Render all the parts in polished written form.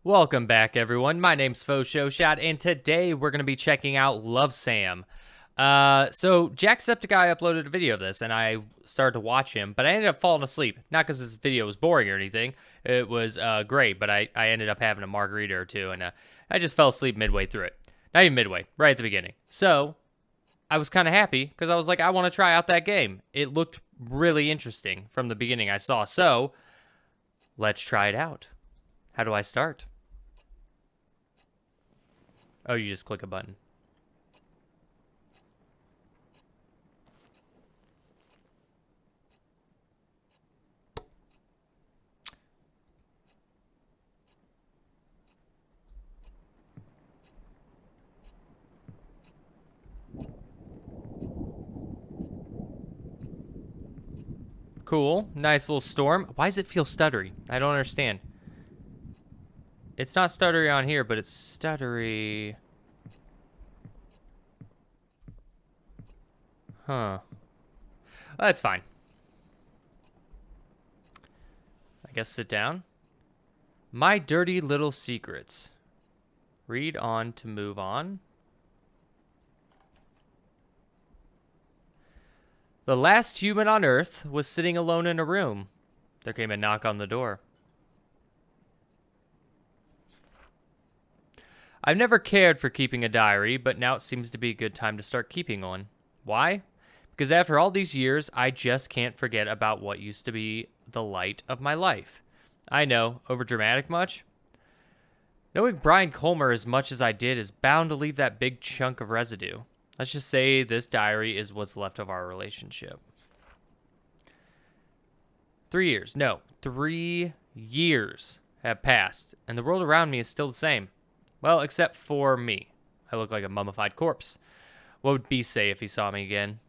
Welcome back, everyone. My name's Faux Show Shot, and today we're going to be checking out Love Sam. So Jacksepticeye uploaded a video of this, and I started to watch him, but I ended up falling asleep. Not because this video was boring or anything. It was great, but I ended up having a margarita or two, and I just fell asleep midway through it. Not even midway, right at the beginning. So I was kind of happy because I was like, I want to try out that game. It looked really interesting from the beginning I saw. So let's try it out. How do I start? Oh, you just click a button. Cool. Nice little storm. Why does it feel stuttery? I don't understand. It's not stuttery on here, but it's stuttery. Huh. That's fine. I guess sit down. My dirty little secrets. Read on to move on. The last human on Earth was sitting alone in a room. There came a knock on the door. I've never cared for keeping a diary, but now it seems to be a good time to start keeping one. Why? Because after all these years, I just can't forget about what used to be the light of my life. I know, overdramatic much? Knowing Brian Colmer as much as I did is bound to leave that big chunk of residue. Let's just say this diary is what's left of our relationship. 3 years. No, 3 years have passed, and the world around me is still the same. Well, except for me. I look like a mummified corpse. What would B say if he saw me again?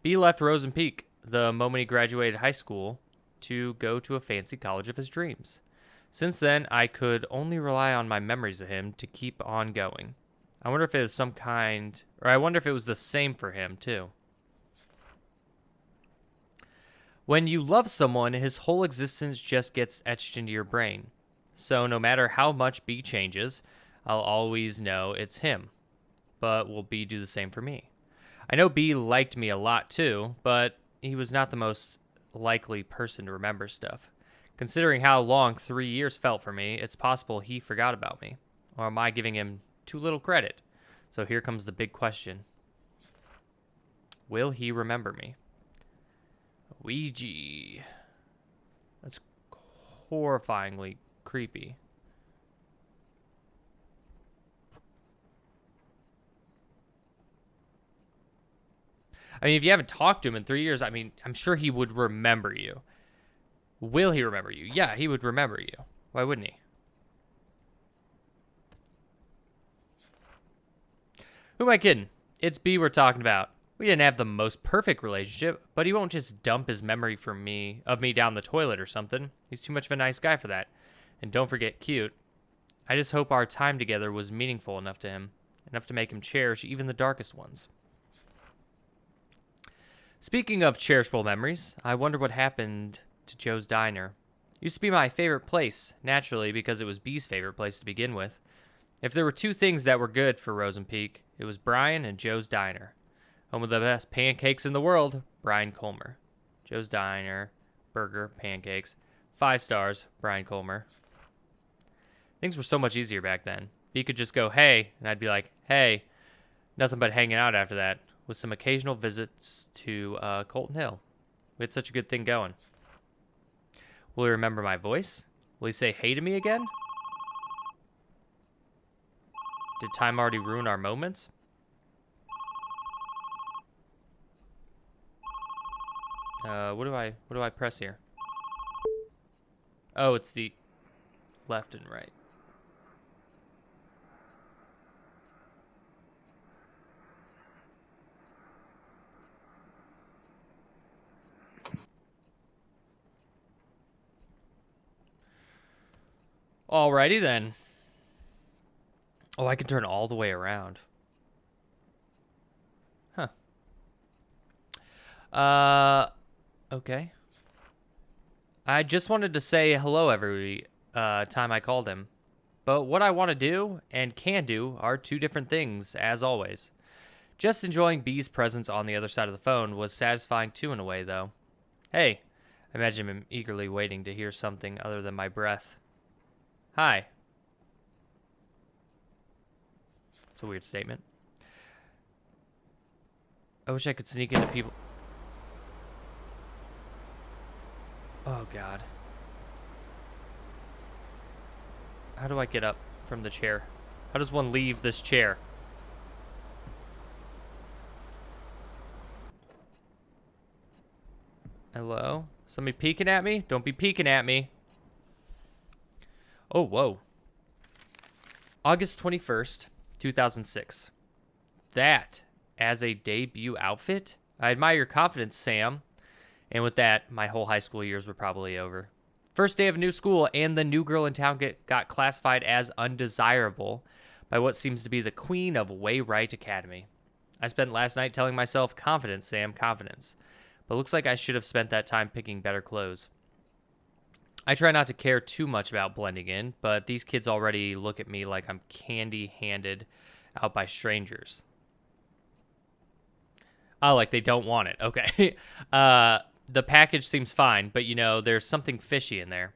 B left Rosen Peak the moment he graduated high school to go to a fancy college of his dreams. Since then, I could only rely on my memories of him to keep on going. I wonder if it was I wonder if it was the same for him, too. When you love someone, his whole existence just gets etched into your brain. So no matter how much B changes, I'll always know it's him. But will B do the same for me? I know B liked me a lot too, but he was not the most likely person to remember stuff. Considering how long 3 years felt for me, it's possible he forgot about me. Or am I giving him too little credit? So here comes the big question. Will he remember me? Ouija. That's horrifyingly creepy. I mean, if you haven't talked to him in 3 years, I mean, I'm sure he would remember you. Will he remember you? Yeah, he would remember you. Why wouldn't he? Who am I kidding? It's B we're talking about. We didn't have the most perfect relationship, but he won't just dump his memory of me down the toilet or something. He's too much of a nice guy for that. And don't forget cute. I just hope our time together was meaningful enough to him, enough to make him cherish even the darkest ones. Speaking of cherishable memories, I wonder what happened to Joe's Diner. It used to be my favorite place, naturally, because it was B's favorite place to begin with. If there were two things that were good for Rosen Peak, it was Brian and Joe's Diner. Home of the best pancakes in the world, Brian Colmer. Joe's Diner, burger, pancakes. 5 stars, Brian Colmer. Things were so much easier back then. B could just go, hey, and I'd be like, hey. Nothing but hanging out after that, with some occasional visits to Colton Hill. We had such a good thing going. Will he remember my voice? Will he say hey to me again? Did time already ruin our moments? What do I press here? Oh, it's the left and right. Alrighty then. Oh, I can turn all the way around. Huh. Okay. I just wanted to say hello every time I called him. But what I want to do and can do are two different things, as always. Just enjoying B's presence on the other side of the phone was satisfying too, in a way, though. Hey, I imagine him eagerly waiting to hear something other than my breath. Hi. It's a weird statement. I wish I could sneak into people. Oh, God. How do I get up from the chair? How does one leave this chair? Hello? Somebody peeking at me? Don't be peeking at me. Oh, whoa. August 21st, 2006. That, as a debut outfit? I admire your confidence, Sam. And with that, my whole high school years were probably over. First day of a new school, and the new girl in town got classified as undesirable by what seems to be the queen of Wayrite Academy. I spent last night telling myself, confidence, Sam, confidence. But looks like I should have spent that time picking better clothes. I try not to care too much about blending in, but these kids already look at me like I'm candy-handed out by strangers. Oh, like they don't want it. Okay. The package seems fine, but there's something fishy in there.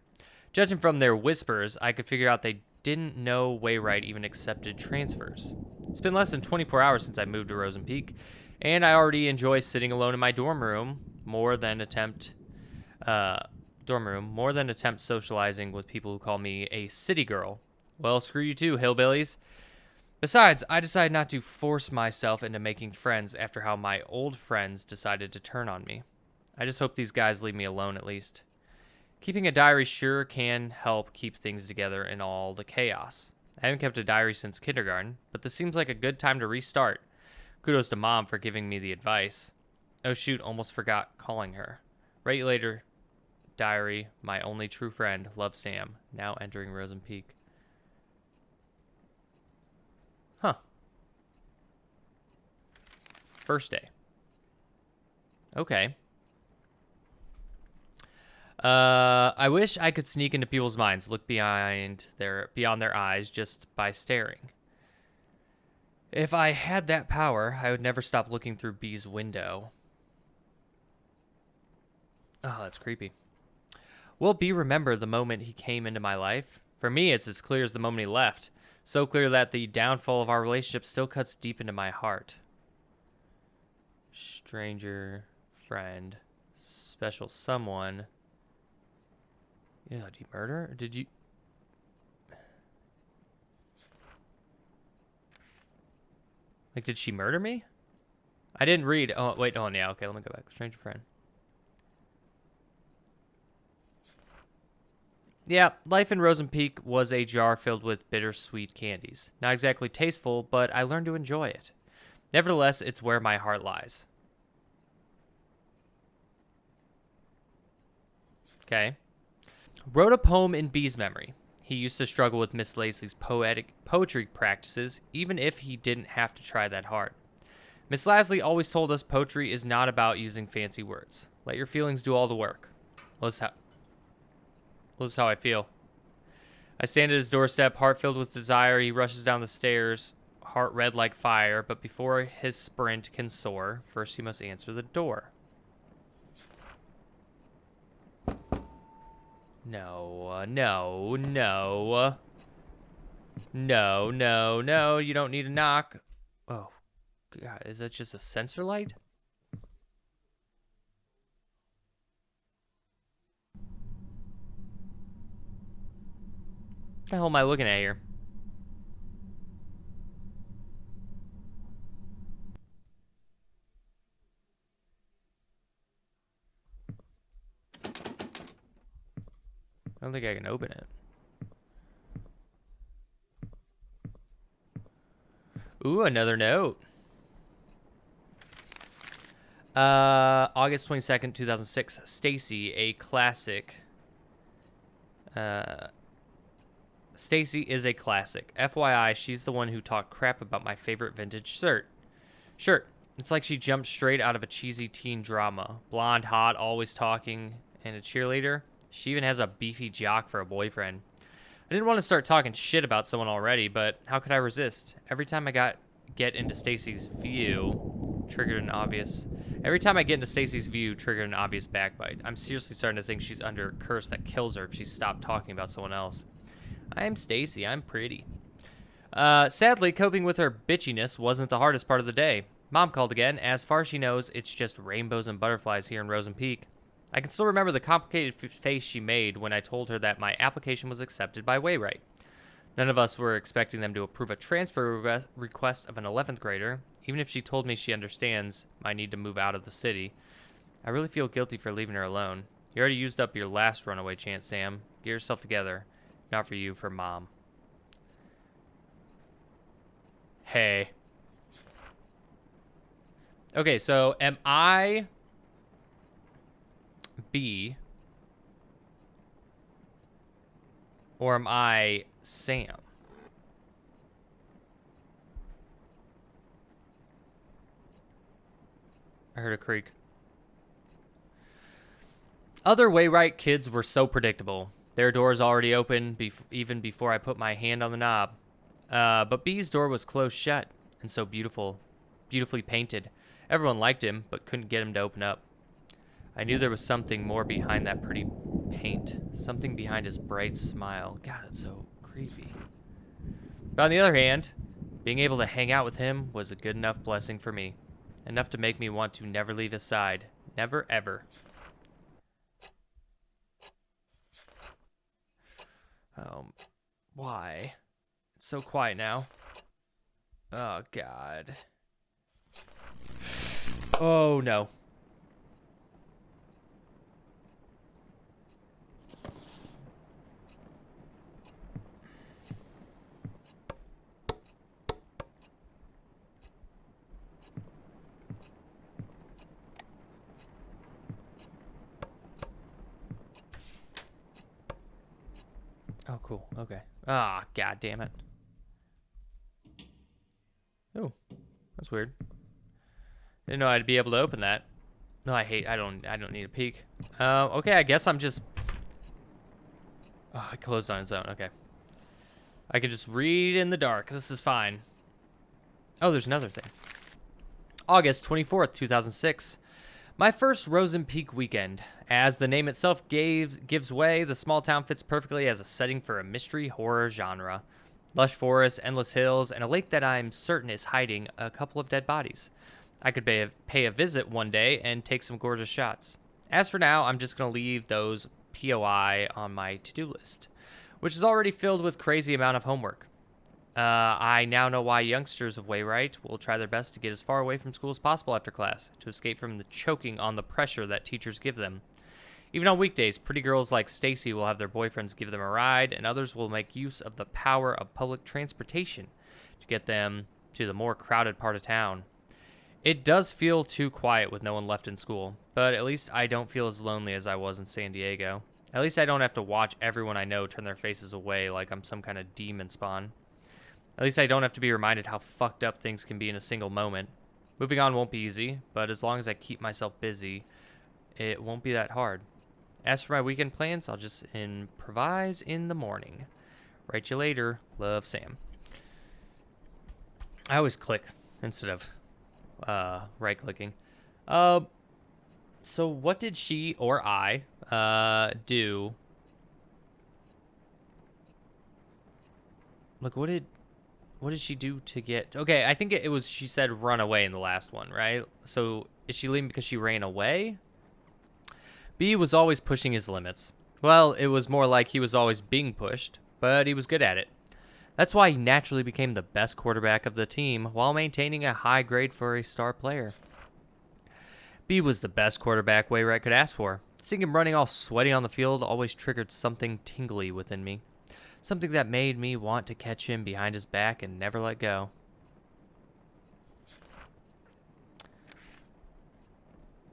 Judging from their whispers, I could figure out they didn't know Wayrite even accepted transfers. It's been less than 24 hours since I moved to Rosen Peak, and I already enjoy sitting alone in my dorm room more than attempt socializing with people who call me a city girl. Well, screw you too, hillbillies. Besides, I decided not to force myself into making friends after how my old friends decided to turn on me. I just hope these guys leave me alone at least. Keeping a diary sure can help keep things together in all the chaos. I haven't kept a diary since kindergarten, but this seems like a good time to restart. Kudos to Mom for giving me the advice. Oh shoot, almost forgot calling her. Write you later, diary, my only true friend, love Sam, now entering Rosen Peak. Huh. First day. Okay. I wish I could sneak into people's minds, look beyond their eyes just by staring. If I had that power, I would never stop looking through B's window. Oh, that's creepy. Will B remember the moment he came into my life? For me, it's as clear as the moment he left. So clear that the downfall of our relationship still cuts deep into my heart. Stranger, friend, special someone. Yeah, did he murder? Or did you... Like, did she murder me? I didn't read. Oh, wait, hold on. Yeah, okay, let me go back. Stranger friend. Yeah, life in Rosen Peak was a jar filled with bittersweet candies. Not exactly tasteful, but I learned to enjoy it. Nevertheless, it's where my heart lies. Okay. Wrote a poem in B's memory. He used to struggle with Miss Lacey's poetry practices, even if he didn't have to try that hard. Miss Lasley always told us poetry is not about using fancy words. Let your feelings do all the work. Well, this is how I feel. I stand at his doorstep, heart filled with desire. He rushes down the stairs, heart red like fire. But before his sprint can soar, first he must answer the door. No, no, no. No, no, no. You don't need a knock. Oh, God. Is that just a sensor light? What the hell am I looking at here? I don't think I can open it. Ooh, another note. August 22nd, 2006. Stacy, a classic. Stacy is a classic. FYI, she's the one who talked crap about my favorite vintage shirt. It's like she jumped straight out of a cheesy teen drama. Blonde, hot, always talking, and a cheerleader. She even has a beefy jock for a boyfriend. I didn't want to start talking shit about someone already, but how could I resist? Every time I get into Stacy's view, triggered an obvious. Every time I get into Stacy's view, triggered an obvious backbite. I'm seriously starting to think she's under a curse that kills her if she stopped talking about someone else. I am Stacy. I'm pretty. Sadly, coping with her bitchiness wasn't the hardest part of the day. Mom called again. As far as she knows, it's just rainbows and butterflies here in Rosen Peak. I can still remember the complicated face she made when I told her that my application was accepted by Wayrite. None of us were expecting them to approve a transfer request of an 11th grader, even if she told me she understands my need to move out of the city. I really feel guilty for leaving her alone. You already used up your last runaway chance, Sam. Get yourself together. Not for you, for Mom. Hey. Okay, so am I B or am I Sam? I heard a creak. Other Wayrite kids were so predictable. Their doors already open even before I put my hand on the knob. But B's door was closed shut and so beautifully painted. Everyone liked him, but couldn't get him to open up. I knew there was something more behind that pretty paint. Something behind his bright smile. God, that's so creepy. But on the other hand, being able to hang out with him was a good enough blessing for me. Enough to make me want to never leave his side. Never, ever. Why? It's so quiet now. Oh, God. Oh, no. Oh, cool. Okay. Ah, God damn it. Oh, that's weird. Didn't know I'd be able to open that. No, I don't need a peek. Okay, I guess I'm just... Oh, it closed on its own. Okay. I can just read in the dark. This is fine. Oh, there's another thing. August 24th, 2006. My first Rosen Peak weekend. As the name itself gives way, the small town fits perfectly as a setting for a mystery horror genre. Lush forests, endless hills, and a lake that I'm certain is hiding a couple of dead bodies. I could pay a visit one day and take some gorgeous shots. As for now, I'm just going to leave those POI on my to-do list, which is already filled with crazy amount of homework. I now know why youngsters of Wayrite will try their best to get as far away from school as possible after class, to escape from the choking on the pressure that teachers give them. Even on weekdays, pretty girls like Stacy will have their boyfriends give them a ride, and others will make use of the power of public transportation to get them to the more crowded part of town. It does feel too quiet with no one left in school, but at least I don't feel as lonely as I was in San Diego. At least I don't have to watch everyone I know turn their faces away like I'm some kind of demon spawn. At least I don't have to be reminded how fucked up things can be in a single moment. Moving on won't be easy, but as long as I keep myself busy, it won't be that hard. As for my weekend plans, I'll just improvise in the morning. Write you later. Love, Sam. I always click instead of right-clicking. So what did she or I do? Like, what did she do to get... Okay, I think it was, she said run away in the last one, right? So is she leaving because she ran away? B was always pushing his limits. Well, it was more like he was always being pushed, but he was good at it. That's why he naturally became the best quarterback of the team while maintaining a high grade for a star player. B was the best quarterback Wayrite could ask for. Seeing him running all sweaty on the field always triggered something tingly within me. Something that made me want to catch him behind his back and never let go.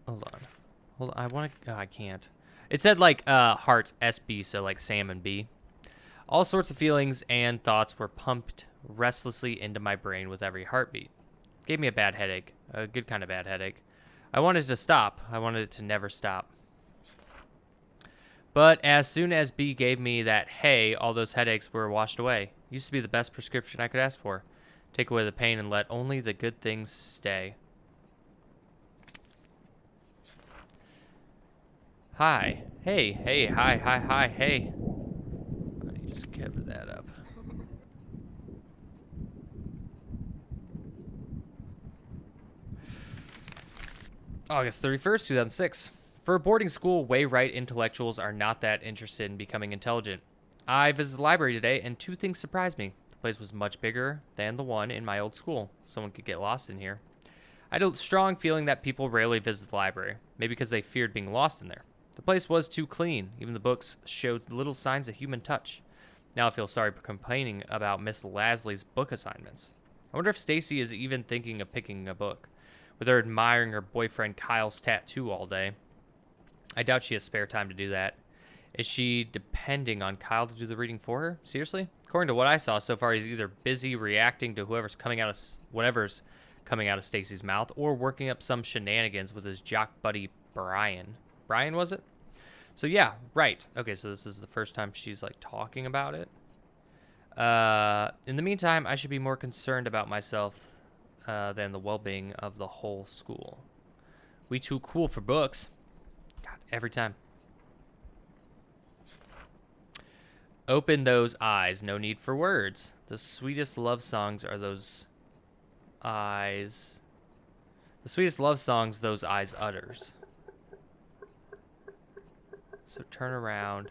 Hold on. I want to... Oh, I can't. It said, like, hearts SB, so, like, Sam and B. All sorts of feelings and thoughts were pumped restlessly into my brain with every heartbeat. Gave me a bad headache. A good kind of bad headache. I wanted it to stop. I wanted it to never stop. But as soon as B gave me that hay, all those headaches were washed away. Used to be the best prescription I could ask for. Take away the pain and let only the good things stay. Hi. Hey, hey, hi, hi, hi, hey. You just covered that up. August 31st, 2006. For a boarding school, way right intellectuals are not that interested in becoming intelligent. I visited the library today, and two things surprised me. The place was much bigger than the one in my old school. Someone could get lost in here. I had a strong feeling that people rarely visit the library, maybe because they feared being lost in there. The place was too clean. Even the books showed little signs of human touch. Now I feel sorry for complaining about Miss Lasley's book assignments. I wonder if Stacy is even thinking of picking a book, with her admiring her boyfriend Kyle's tattoo all day. I doubt she has spare time to do that. Is she depending on Kyle to do the reading for her? Seriously? According to what I saw so far, he's either busy reacting to whatever's coming out of Stacy's mouth, or working up some shenanigans with his jock buddy Brian. Brian, was it? So yeah, right. Okay, so this is the first time she's like talking about it. In the meantime, I should be more concerned about myself than the well-being of the whole school. We too cool for books. God, every time. Open those eyes, no need for words. The sweetest love songs are those eyes. The sweetest love songs those eyes utters. So turn around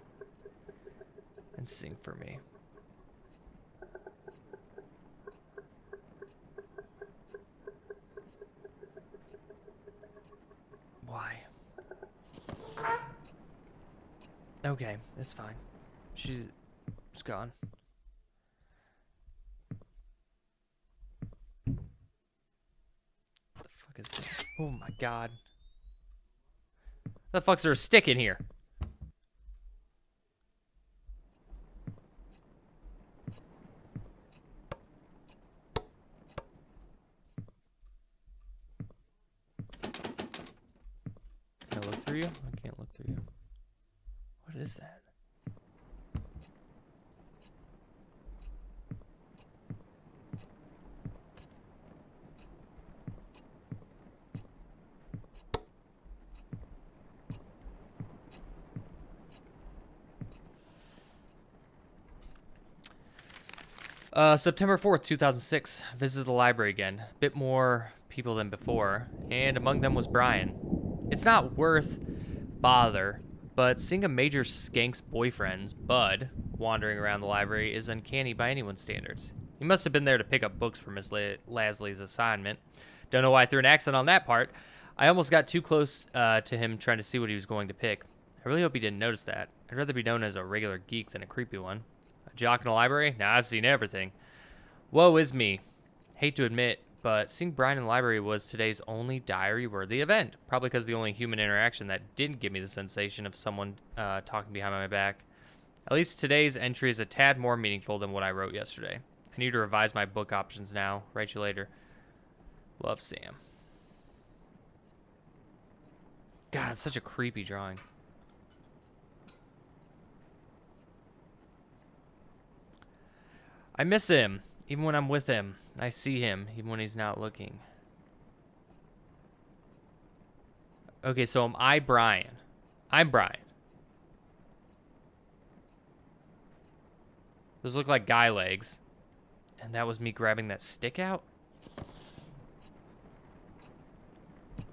and sing for me. Why? Okay, it's fine. She's gone. What the fuck is this? Oh my god. The fuck's there a stick in here? Can I look through you? I can't look through you. What is that? September 4th, 2006. Visited the library again. A bit more people than before, and among them was Brian. It's not worth bother, but seeing a major skank's boyfriend's, Bud, wandering around the library is uncanny by anyone's standards. He must have been there to pick up books for Miss Lasley's assignment. Don't know why I threw an accent on that part. I almost got too close to him trying to see what he was going to pick. I really hope he didn't notice that. I'd rather be known as a regular geek than a creepy one. A jock in a library? Nah, I've seen everything. Woe is me. Hate to admit, but seeing Brian in the library was today's only diary-worthy event. Probably because the only human interaction that didn't give me the sensation of someone talking behind my back. At least today's entry is a tad more meaningful than what I wrote yesterday. I need to revise my book options now. Write you later. Love, Sam. God, it's such a creepy drawing. I miss him, even when I'm with him. I see him, even when he's not looking. Okay, so am I Brian? I'm Brian. Those look like guy legs. And that was me grabbing that stick out?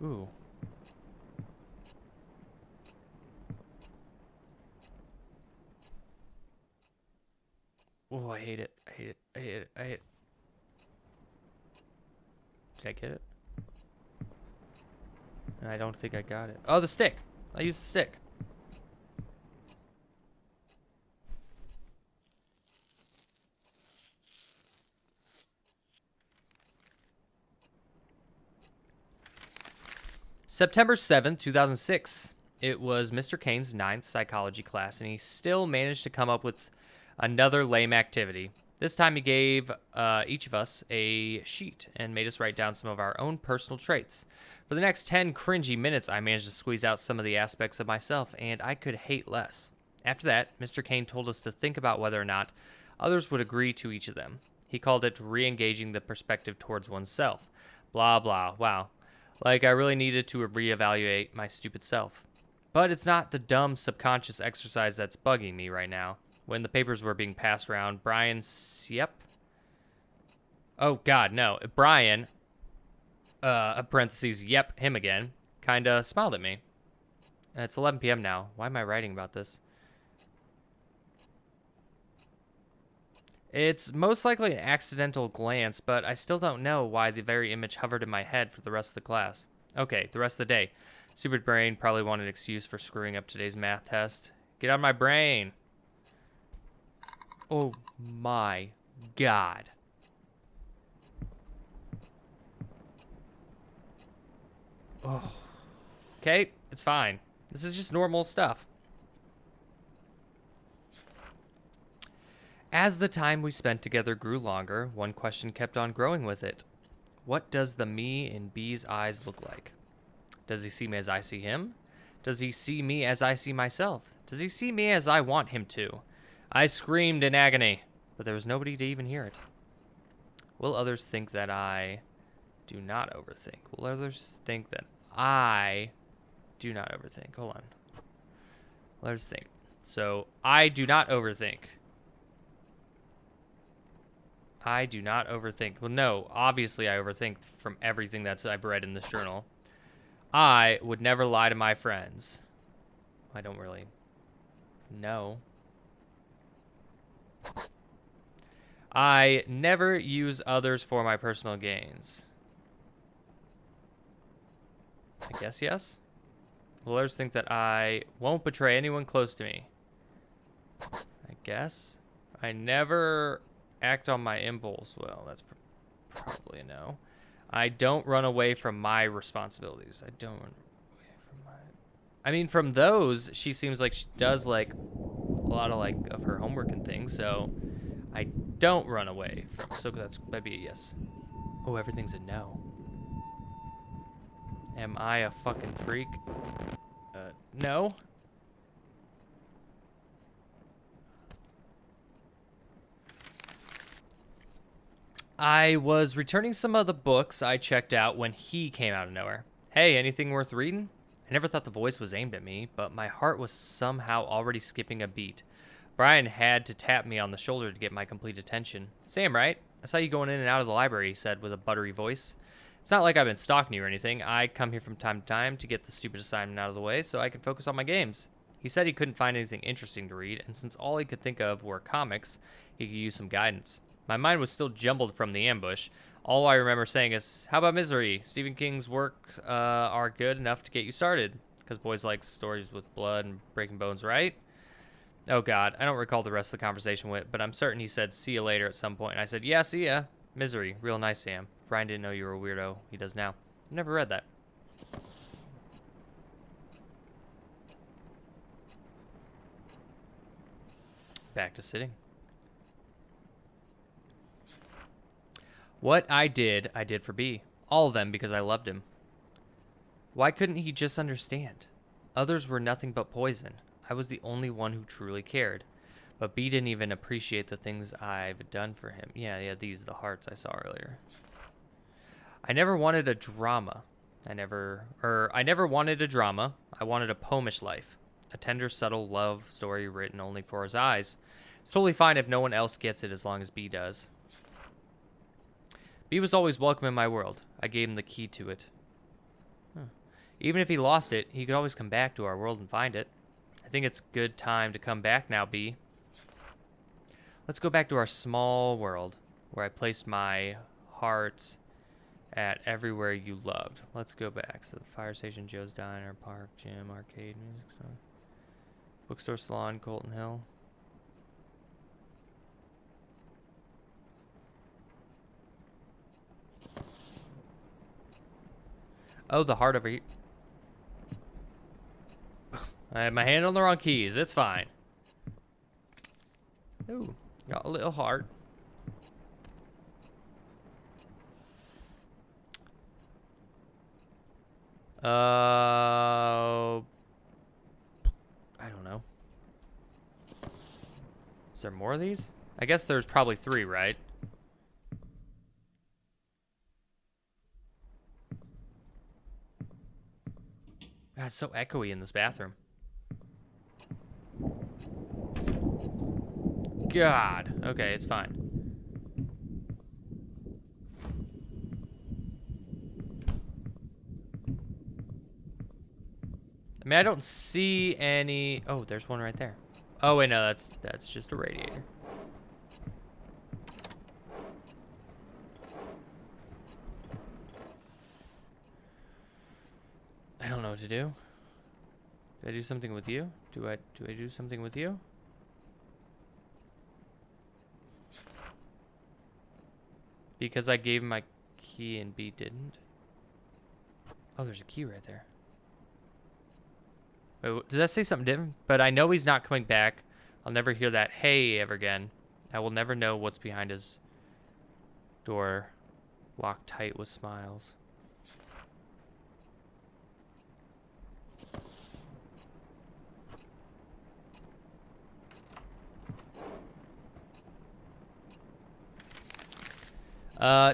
Ooh. Oh, I hate it. I hate it. I hate it. I hate it. Did I get it? I don't think I got it. Oh, the stick. I used the stick. September 7th, 2006. It was Mr. Kane's 9th psychology class, and he still managed to come up with another lame activity. This time he gave each of us a sheet and made us write down some of our own personal traits. For the next 10 cringy minutes, I managed to squeeze out some of the aspects of myself, and I could hate less. After that, Mr. Kane told us to think about whether or not others would agree to each of them. He called it re-engaging the perspective towards oneself. Blah, blah. Wow. Like I really needed to reevaluate my stupid self. But it's not the dumb subconscious exercise that's bugging me right now. When the papers were being passed around, Brian Siep. Oh, God, no. Brian, parentheses, yep, him again, kinda smiled at me. It's 11 p.m. now. Why am I writing about this? It's most likely an accidental glance, but I still don't know why the very image hovered in my head for the rest of the class. Okay, the rest of the day. Stupid brain probably wanted an excuse for screwing up today's math test. Get out of my brain. Oh my God. Oh. Okay, it's fine. This is just normal stuff. As the time we spent together grew longer, one question kept on growing with it. What does the me in B's eyes look like? Does he see me as I see him? Does he see me as I see myself? Does he see me as I want him to? I screamed in agony, but there was nobody to even hear it. Will others think that I do not overthink? Will others think that I do not overthink? Hold on. Let's think. So, I do not overthink. I do not overthink. Well, no, obviously I overthink from everything that I've read in this journal. I would never lie to my friends. I don't really know. I never use others for my personal gains. I guess yes. Will others think that I won't betray anyone close to me? I guess. I never act on my impulse. Well, that's probably a no. I don't run away from my responsibilities. I don't run away from my... I mean, from those, she seems like she does, like, a lot of, like, of her homework and things, so I don't run away from... So that'd be a yes. Oh, everything's a no. Am I a fucking freak? No. I was returning some of the books I checked out when he came out of nowhere. Hey, anything worth reading? I never thought the voice was aimed at me, but my heart was somehow already skipping a beat. Brian had to tap me on the shoulder to get my complete attention. Sam, right? I saw you going in and out of the library, he said with a buttery voice. It's not like I've been stalking you or anything. I come here from time to time to get the stupid assignment out of the way so I can focus on my games. He said he couldn't find anything interesting to read, and since all he could think of were comics, he could use some guidance. My mind was still jumbled from the ambush. All I remember saying is, how about Misery? Stephen King's work are good enough to get you started. Because boys like stories with blood and breaking bones, right? Oh, God. I don't recall the rest of the conversation with, but I'm certain he said, see you later at some point. And I said, yeah, see ya. Misery. Real nice, Sam. Brian didn't know you were a weirdo. He does now. I've never read that. Back to sitting. What I did for B. All of them because I loved him. Why couldn't he just understand? Others were nothing but poison. I was the only one who truly cared. But B didn't even appreciate the things I've done for him. Yeah, these, the hearts I saw earlier. I never wanted a drama. I never wanted a drama. I wanted a poemish life. A tender, subtle love story written only for his eyes. It's totally fine if no one else gets it as long as B does. B was always welcome in my world. I gave him the key to it. Even if he lost it, he could always come back to our world and find it. I think it's good time to come back now, B. Let's go back to our small world, where I placed my heart at everywhere you loved. Let's go back. So the fire station, Joe's Diner, park, gym, arcade, music store, bookstore, salon, Colton Hill. Oh, the heart over here. I had my hand on the wrong keys. It's fine. Ooh, got a little heart. I don't know. Is there more of these? I guess there's probably 3, right? God, it's so echoey in this bathroom. God. Okay, it's fine. I mean, I don't see any... Oh, there's one right there. Oh, wait, no, that's just a radiator. I don't know what to do. Do I do something with you? Do I do something with you? Because I gave him my key and B didn't. Oh, there's a key right there. Wait, does that say something different? But I know he's not coming back. I'll never hear that hey ever again. I will never know what's behind his door, locked tight with smiles.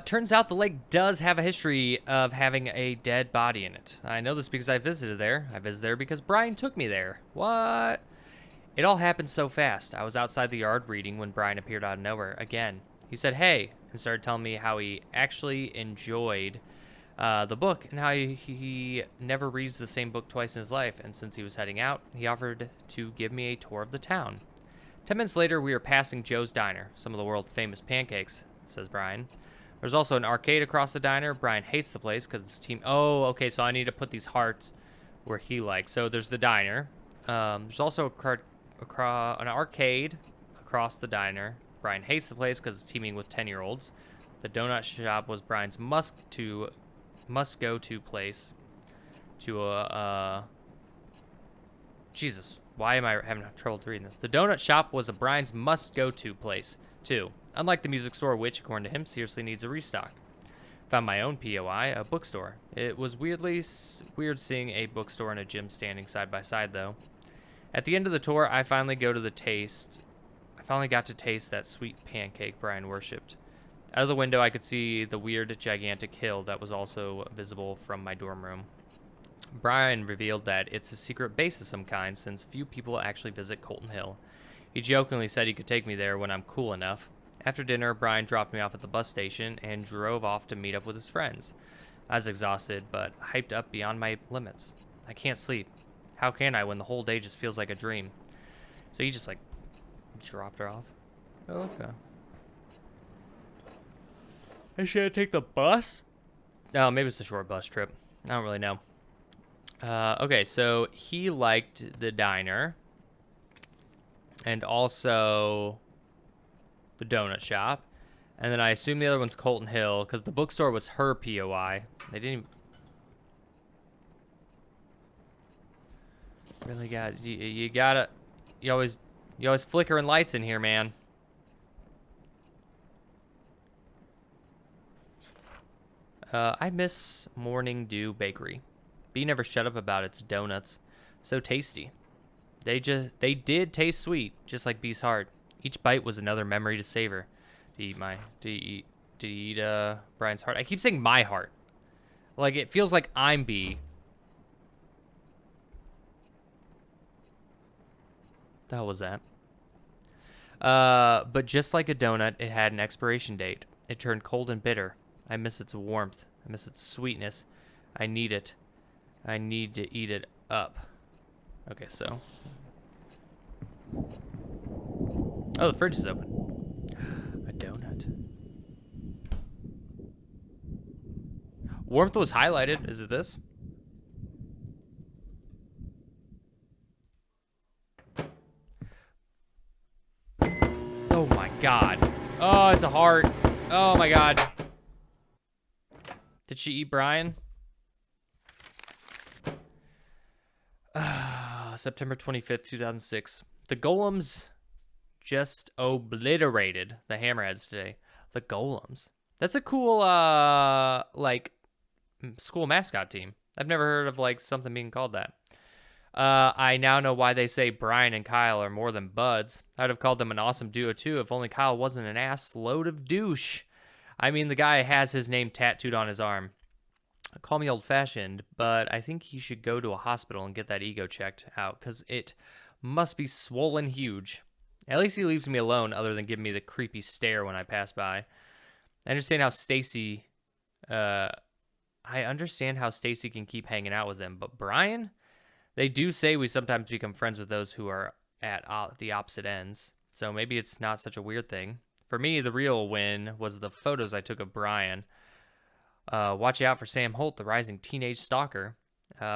Turns out the lake does have a history of having a dead body in it. I know this because I visited there. I visited there because Brian took me there. What? It all happened so fast. I was outside the yard reading when Brian appeared out of nowhere again. He said, hey, and started telling me how he actually enjoyed the book and how he never reads the same book twice in his life. And since he was heading out, he offered to give me a tour of the town. 10 minutes later, we were passing Joe's Diner, some of the world famous pancakes, says Brian. There's also an arcade across the diner. Brian hates the place because his team... Oh, okay, so I need to put these hearts where he likes. So there's the diner. There's also an arcade across the diner. Brian hates the place because it's teeming with 10-year-olds. The donut shop was Brian's must-go-to place to Jesus, why am I having trouble reading this? The donut shop was Brian's must-go-to place, too. Unlike the music store, which, according to him, seriously needs a restock. Found my own POI, a bookstore. It was weird seeing a bookstore and a gym standing side by side, though. At the end of the tour, I finally got to taste that sweet pancake Brian worshipped. Out of the window, I could see the weird, gigantic hill that was also visible from my dorm room. Brian revealed that it's a secret base of some kind, since few people actually visit Colton Hill. He jokingly said he could take me there when I'm cool enough. After dinner, Brian dropped me off at the bus station and drove off to meet up with his friends. I was exhausted, but hyped up beyond my limits. I can't sleep. How can I when the whole day just feels like a dream? So he just, like, dropped her off. Oh, okay. I should take the bus? Oh, maybe it's a short bus trip. I don't really know. Okay, so he liked the diner. And also the donut shop. And then I assume the other one's Colton Hill, because the bookstore was her POI. They didn't even... Really, guys, you gotta... You always flickering lights in here, man. I miss Morning Dew Bakery. B never shut up about its donuts. So tasty. They did taste sweet, just like B's heart. Each bite was another memory to savor. Did you eat Brian's heart? I keep saying my heart. Like, it feels like I'm B. The hell was that? But just like a donut, it had an expiration date. It turned cold and bitter. I miss its warmth. I miss its sweetness. I need it. I need to eat it up. Okay, so. Oh, the fridge is open. A donut. Warmth was highlighted. Is it this? Oh my god. Oh, it's a heart. Oh my god. Did she eat Brian? September 25th, 2006. The golems just obliterated the hammerheads today. The golems. That's a cool, like, school mascot team. I've never heard of, like, something being called that. I now know why they say Brian and Kyle are more than buds. I'd have called them an awesome duo too if only Kyle wasn't an ass load of douche. I mean, the guy has his name tattooed on his arm. Call me old-fashioned, but I think he should go to a hospital and get that ego checked out, because it must be swollen huge. At least he leaves me alone other than giving me the creepy stare when I pass by. I understand how Stacy can keep hanging out with him, but Brian? They do say we sometimes become friends with those who are at the opposite ends, so maybe it's not such a weird thing. For me, the real win was the photos I took of Brian. Watch out for Sam Holt, the rising teenage stalker.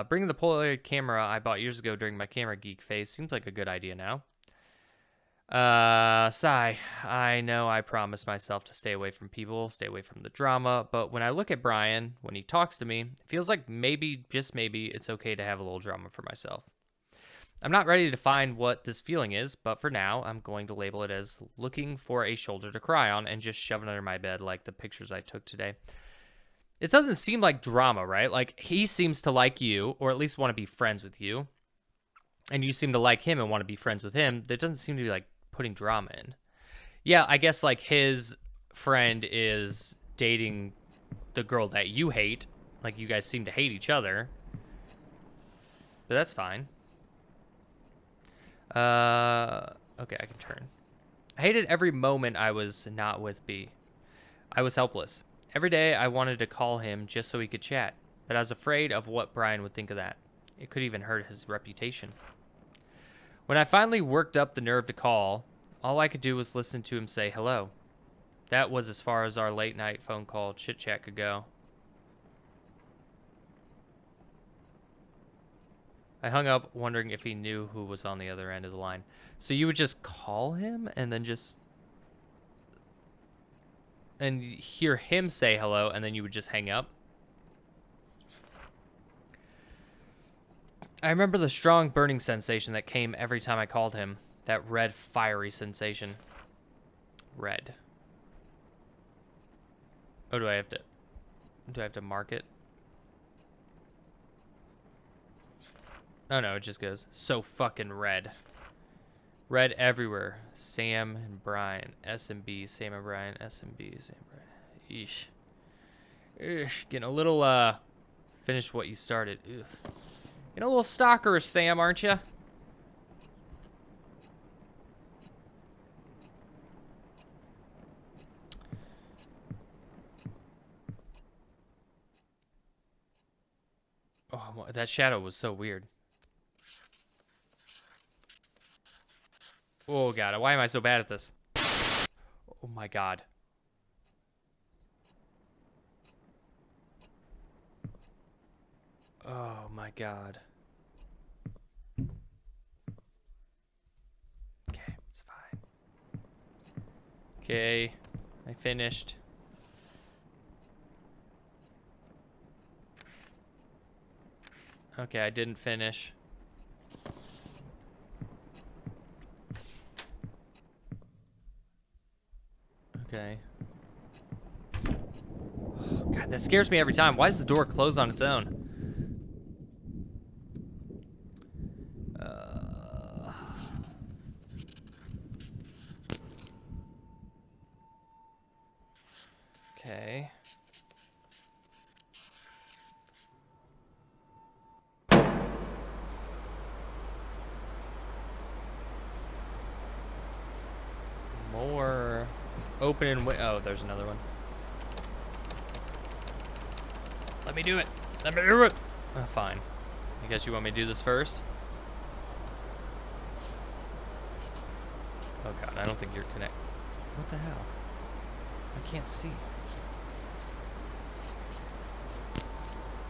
Bringing the Polaroid camera I bought years ago during my camera geek phase seems like a good idea now. Sigh. I know I promised myself to stay away from people, stay away from the drama, but when I look at Brian, when he talks to me, it feels like maybe, just maybe, it's okay to have a little drama for myself. I'm not ready to define what this feeling is, but for now, I'm going to label it as looking for a shoulder to cry on and just shove it under my bed like the pictures I took today. It doesn't seem like drama, right? Like, he seems to like you, or at least want to be friends with you, and you seem to like him and want to be friends with him. There doesn't seem to be, like, putting drama in. Yeah, I guess, like, his friend is dating the girl that you hate. Like, you guys seem to hate each other. But that's fine. Okay, I can turn. I hated every moment I was not with B. I was helpless. Every day I wanted to call him just so he could chat, but I was afraid of what Brian would think of that. It could even hurt his reputation. When I finally worked up the nerve to call, all I could do was listen to him say hello. That was as far as our late night phone call chit chat could go. I hung up wondering if he knew who was on the other end of the line. So you would just call him and then just... and hear him say hello, and then you would just hang up. I remember the strong burning sensation that came every time I called him. That red, fiery sensation. Red. Oh, do I have to mark it? Oh no, it just goes, so fucking red. Red everywhere. Sam and Brian. S and B. Sam and Brian. S and B. Sam and Brian. Eesh. Eesh. Getting a little, finish what you started. Ugh. Getting a little stalkerish, Sam, aren't you? Oh, that shadow was so weird. Oh, God. Why am I so bad at this? Oh, my God. Oh, my God. Okay, it's fine. Okay, I finished. Okay, I didn't finish. Okay. Oh, God, that scares me every time. Why does the door close on its own? Okay. More open and oh, there's another one. Let me do it. Let me do it. Oh, fine. I guess you want me to do this first? Oh God, I don't think you're connected. What the hell? I can't see.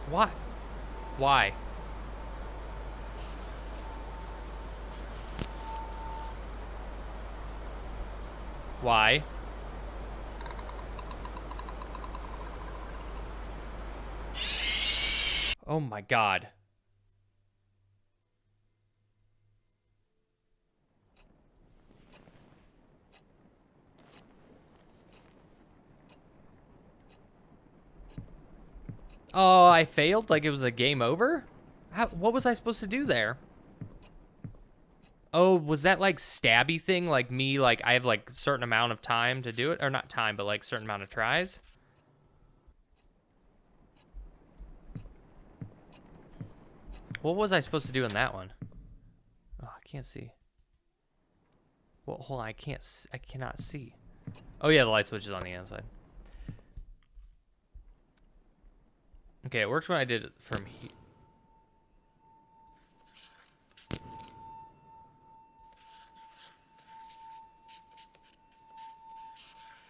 Why? Why? Why? Oh my God. Oh, I failed? Like it was a game over? What was I supposed to do there? Oh, was that like stabby thing? Like me, like I have like certain amount of time to do it, or not time, but like certain amount of tries. What was I supposed to do in that one? Oh, I can't see. Well, hold on, I cannot see. Oh yeah, the light switch is on the inside. Okay, it worked when I did it from here.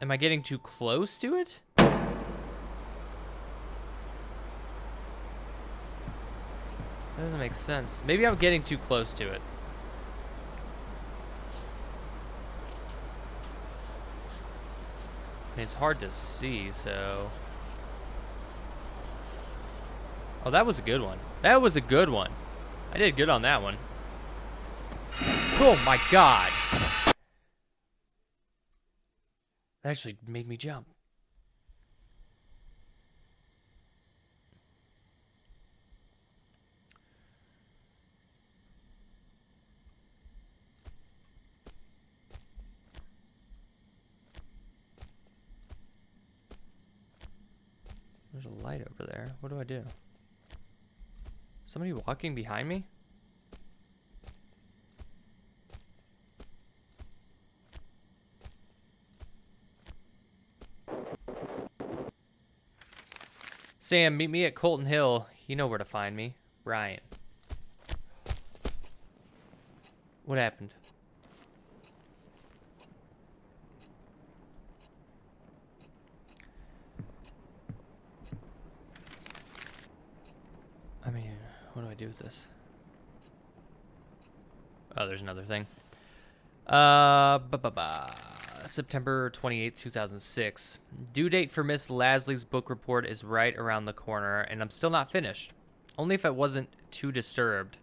Am I getting too close to it? That doesn't make sense. Maybe I'm getting too close to it. I mean, it's hard to see, so... Oh, that was a good one. That was a good one. I did good on that one. Oh my god. That actually made me jump. There's a light over there. What do I do? Somebody walking behind me? Sam, meet me at Colton Hill. You know where to find me. Ryan. What happened? I mean, what do I do with this? Oh, there's another thing. September 28th, 2006. Due date for Miss Lasley's book report is right around the corner, and I'm still not finished. Only if I wasn't too disturbed.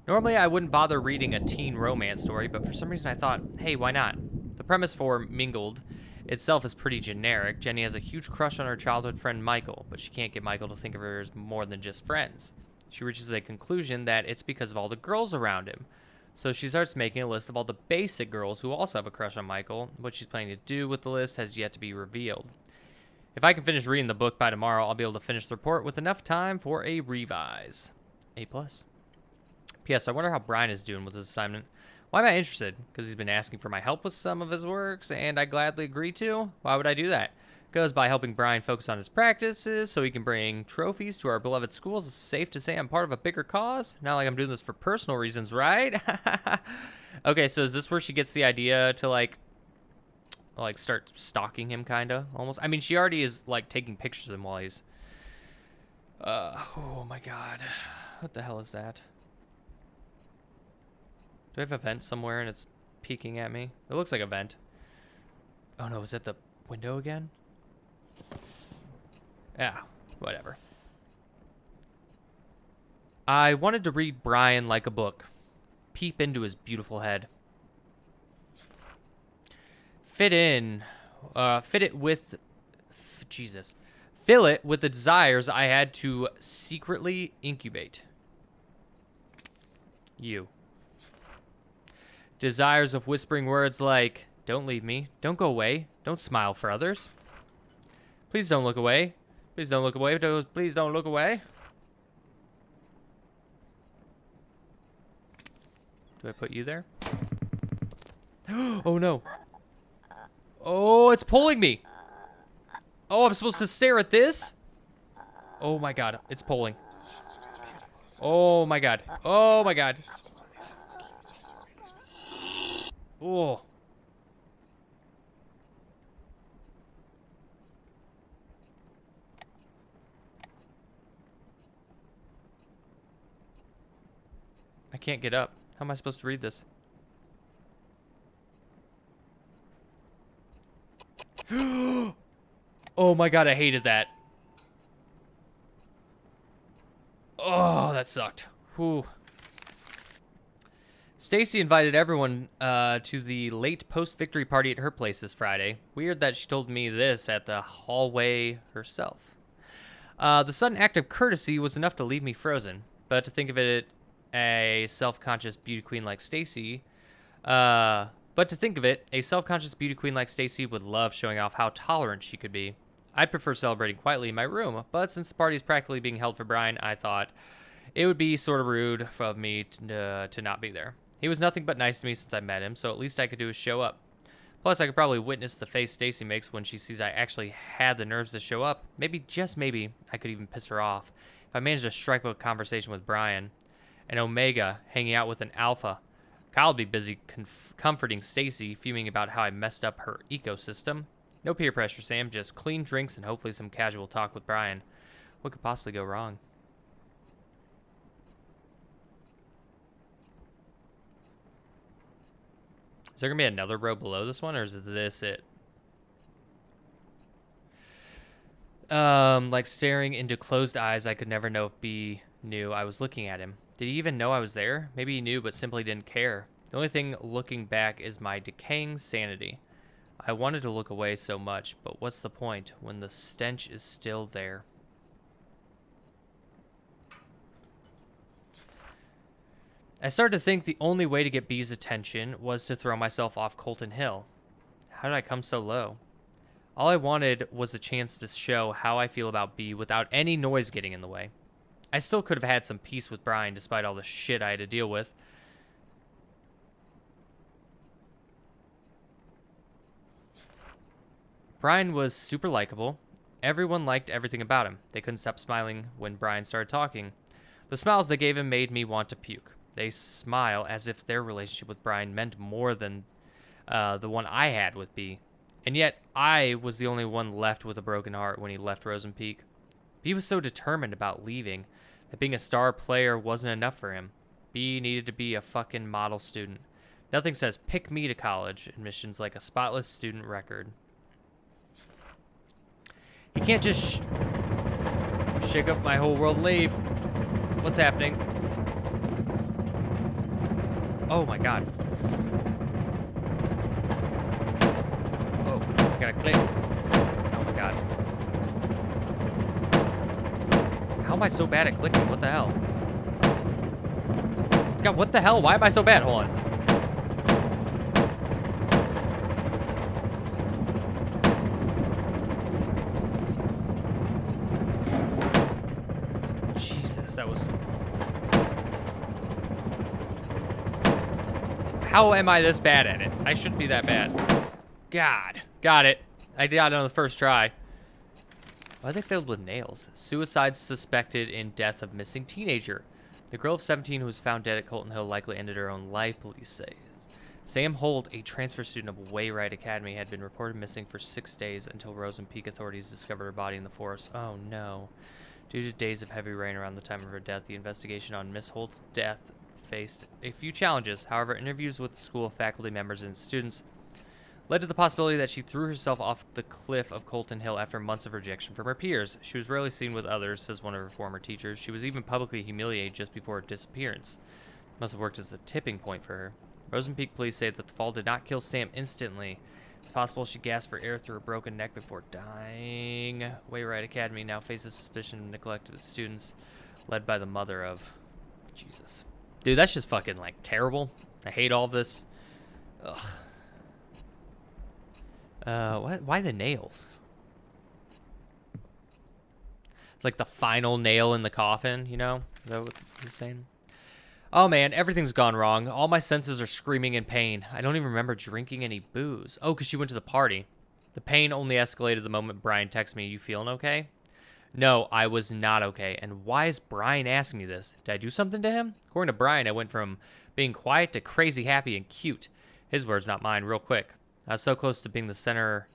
Normally, I wouldn't bother reading a teen romance story, but for some reason I thought, hey, why not? The premise for Mingled itself is pretty generic. Jenny has a huge crush on her childhood friend Michael, but she can't get Michael to think of her as more than just friends. She reaches a conclusion that it's because of all the girls around him. So she starts making a list of all the basic girls who also have a crush on Michael. What she's planning to do with the list has yet to be revealed. If I can finish reading the book by tomorrow, I'll be able to finish the report with enough time for a revise. A+. P.S. I wonder how Brian is doing with his assignment. Why am I interested? Because he's been asking for my help with some of his works, and I gladly agree to. Why would I do that? Because by helping Brian focus on his practices so he can bring trophies to our beloved schools, it's safe to say I'm part of a bigger cause. Not like I'm doing this for personal reasons, right? Okay, so is this where she gets the idea to, like start stalking him, kind of, almost? I mean, she already is, like, taking pictures of him while he's... oh my god. What the hell is that? Do I have a vent somewhere and it's peeking at me? It looks like a vent. Oh no, is that the window again? Yeah, whatever. I wanted to read Brian like a book. Peep into his beautiful head. Fit it with... Jesus. Fill it with the desires I had to secretly incubate. You. Desires of whispering words like, don't leave me, don't go away, don't smile for others. Please don't look away. Please don't look away. Please don't look away. Do I put you there? Oh no. Oh, it's pulling me. Oh, I'm supposed to stare at this? Oh my god, it's pulling. Oh my god. Oh my god. Oh. I can't get up. How am I supposed to read this? Oh my god, I hated that. Oh, that sucked. Whew. Stacy invited everyone to the late post-victory party at her place this Friday. Weird that she told me this at the hallway herself. The sudden act of courtesy was enough to leave me frozen, but to think of it a self-conscious beauty queen like Stacy But to think of it, a self-conscious beauty queen like Stacy would love showing off how tolerant she could be. I'd prefer celebrating quietly in my room, but since the party is practically being held for Brian, I thought it would be sort of rude of me to not be there. He was nothing but nice to me since I met him, so at least I could do is show up. Plus, I could probably witness the face Stacy makes when she sees I actually had the nerves to show up. Maybe, just maybe, I could even piss her off. If I managed to strike up a conversation with Brian, an Omega hanging out with an Alpha, Kyle would be busy comforting Stacy, fuming about how I messed up her ecosystem. No peer pressure, Sam, just clean drinks and hopefully some casual talk with Brian. What could possibly go wrong? Is there going to be another row below this one, or is this it? Like staring into closed eyes, I could never know if B knew I was looking at him. Did he even know I was there? Maybe he knew, but simply didn't care. The only thing looking back is my decaying sanity. I wanted to look away so much, but what's the point when the stench is still there? I started to think the only way to get B's attention was to throw myself off Colton Hill. How did I come so low? All I wanted was a chance to show how I feel about B without any noise getting in the way. I still could have had some peace with Brian despite all the shit I had to deal with. Brian was super likable. Everyone liked everything about him. They couldn't stop smiling when Brian started talking. The smiles they gave him made me want to puke. They smile as if their relationship with Brian meant more than the one I had with B. And yet, I was the only one left with a broken heart when he left Rosen Peak. B was so determined about leaving that being a star player wasn't enough for him. B needed to be a fucking model student. Nothing says pick me to college admissions like a spotless student record. He can't just shake up my whole world and leave. What's happening? Oh my god. Oh, I gotta click. Oh my god. How am I so bad at clicking? What the hell? God, what the hell? Why am I so bad? Hold on. Jesus, that was... How am I this bad at it? I shouldn't be that bad. God. Got it. I got it on the first try. Why are they filled with nails? Suicide suspected in death of missing teenager. The girl of 17 who was found dead at Colton Hill likely ended her own life, police say. Sam Holt, a transfer student of Wayride Academy, had been reported missing for 6 days until Rosen Peak authorities discovered her body in the forest. Oh no. Due to days of heavy rain around the time of her death, the investigation on Miss Holt's death faced a few challenges. However, interviews with school faculty members and students led to the possibility that she threw herself off the cliff of Colton Hill after months of rejection from her peers. She was rarely seen with others, says one of her former teachers. She was even publicly humiliated just before her disappearance. It must have worked as a tipping point for her. Rosen Peak police say that the fall did not kill Sam instantly. It's possible she gasped for air through her broken neck before dying. Wayride Academy now faces suspicion of neglect of its students, led by the mother of... Jesus. Dude, that's just fucking, like, terrible. I hate all this. Ugh. Why the nails? It's like the final nail in the coffin, you know? Is that what you're saying? Oh man, everything's gone wrong. All my senses are screaming in pain. I don't even remember drinking any booze. Oh, because she went to the party. The pain only escalated the moment Brian texted me, "You feeling okay?" No, I was not okay. And why is Brian asking me this? Did I do something to him? According to Brian, I went from being quiet to crazy happy and cute. His words, not mine, real quick. I was so close to being the center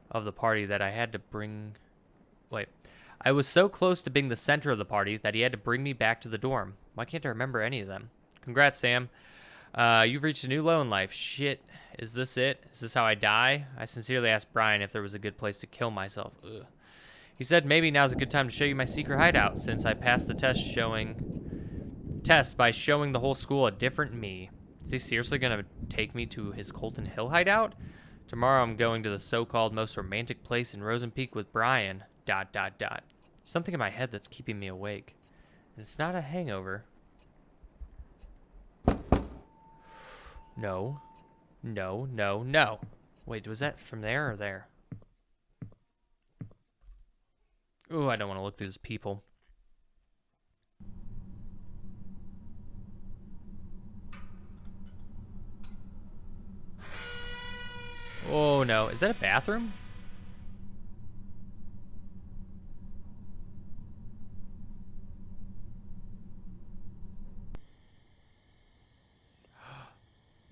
of the party that I had to bring... Wait. I was so close to being the center of the party that he had to bring me back to the dorm. Why can't I remember any of them? Congrats, Sam. You've reached a new low in life. Shit. Is this it? Is this how I die? I sincerely asked Brian if there was a good place to kill myself. Ugh. He said maybe now's a good time to show you my secret hideout since I passed the test by showing the whole school a different me. Is he seriously going to take me to his Colton Hill hideout? Tomorrow I'm going to the so-called most romantic place in Rosen Peak with Brian... ... Something in my head that's keeping me awake. And it's not a hangover. No. No, no, no. Wait, was that from there or there? Oh, I don't want to look through these people. Oh, no. Is that a bathroom?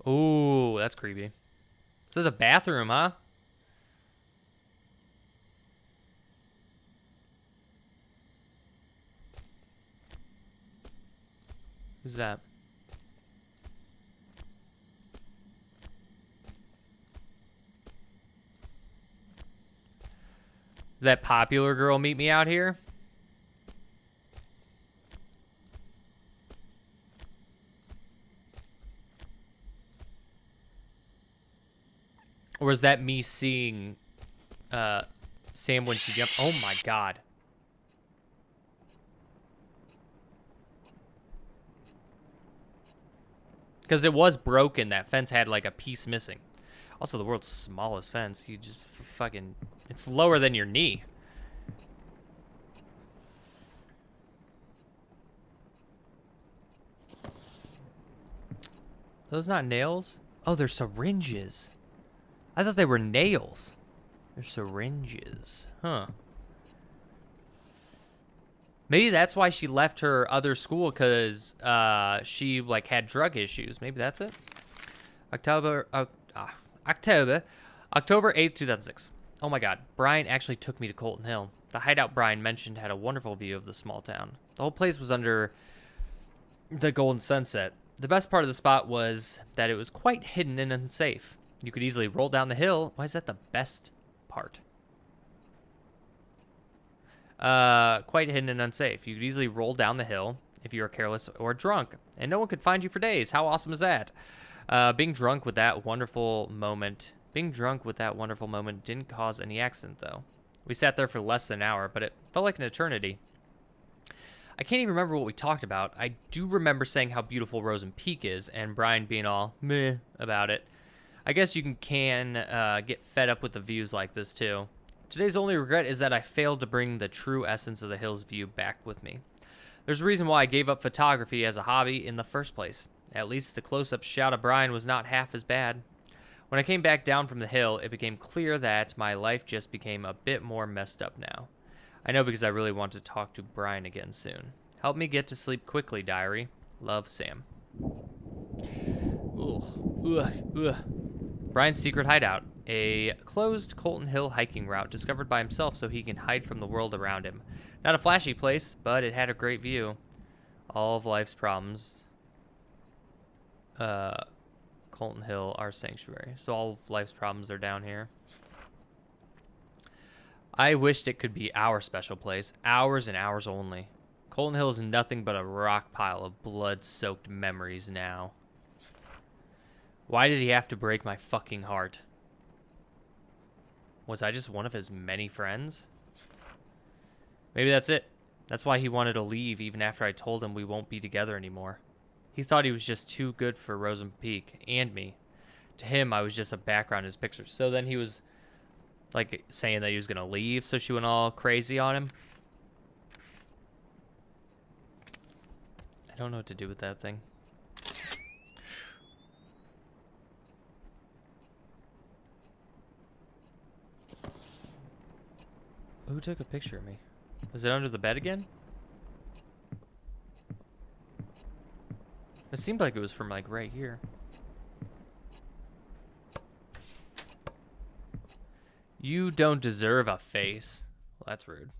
Oh, that's creepy. So there's a bathroom, huh? Who's that? That popular girl meet me out here? Or is that me seeing Sam when she jumped? Oh my god. Because it was broken. That fence had like a piece missing. Also, the world's smallest fence. You just fucking... It's lower than your knee. Those not nails? Oh, they're syringes. I thought they were nails. They're syringes. Huh. Maybe that's why she left her other school, because she like had drug issues. Maybe that's it. October 8th, 2006. Oh my god, Brian actually took me to Colton Hill. The hideout Brian mentioned had a wonderful view of the small town. The whole place was under the golden sunset. The best part of the spot was that it was quite hidden and unsafe. You could easily roll down the hill. Why is that the best part? Quite hidden and unsafe. You could easily roll down the hill if you were careless or drunk, and no one could find you for days. How awesome is that? Being drunk with that wonderful moment didn't cause any accident, though. We sat there for less than an hour, but it felt like an eternity. I can't even remember what we talked about. I do remember saying how beautiful Rosen Peak is, and Brian being all meh about it. I guess you can get fed up with the views like this, too. Today's only regret is that I failed to bring the true essence of the hill's view back with me. There's a reason why I gave up photography as a hobby in the first place. At least the close-up shot of Brian was not half as bad. When I came back down from the hill, it became clear that my life just became a bit more messed up now. I know, because I really want to talk to Brian again soon. Help me get to sleep quickly, diary. Love, Sam. Ugh. Brian's secret hideout. A closed Colton Hill hiking route discovered by himself so he can hide from the world around him. Not a flashy place, but it had a great view. All of life's problems. Colton Hill, our sanctuary. So all of life's problems are down here. I wished it could be our special place. Hours and hours only. Colton Hill is nothing but a rock pile of blood-soaked memories now. Why did he have to break my fucking heart? Was I just one of his many friends? Maybe that's it. That's why he wanted to leave even after I told him we won't be together anymore. He thought he was just too good for Rosen Peak and me. To him, I was just a background in his pictures. So then he was like saying that he was going to leave, so she went all crazy on him. I don't know what to do with that thing. Who took a picture of me? Is it under the bed again? It seemed like it was from like right here. You don't deserve a face. Well, that's rude.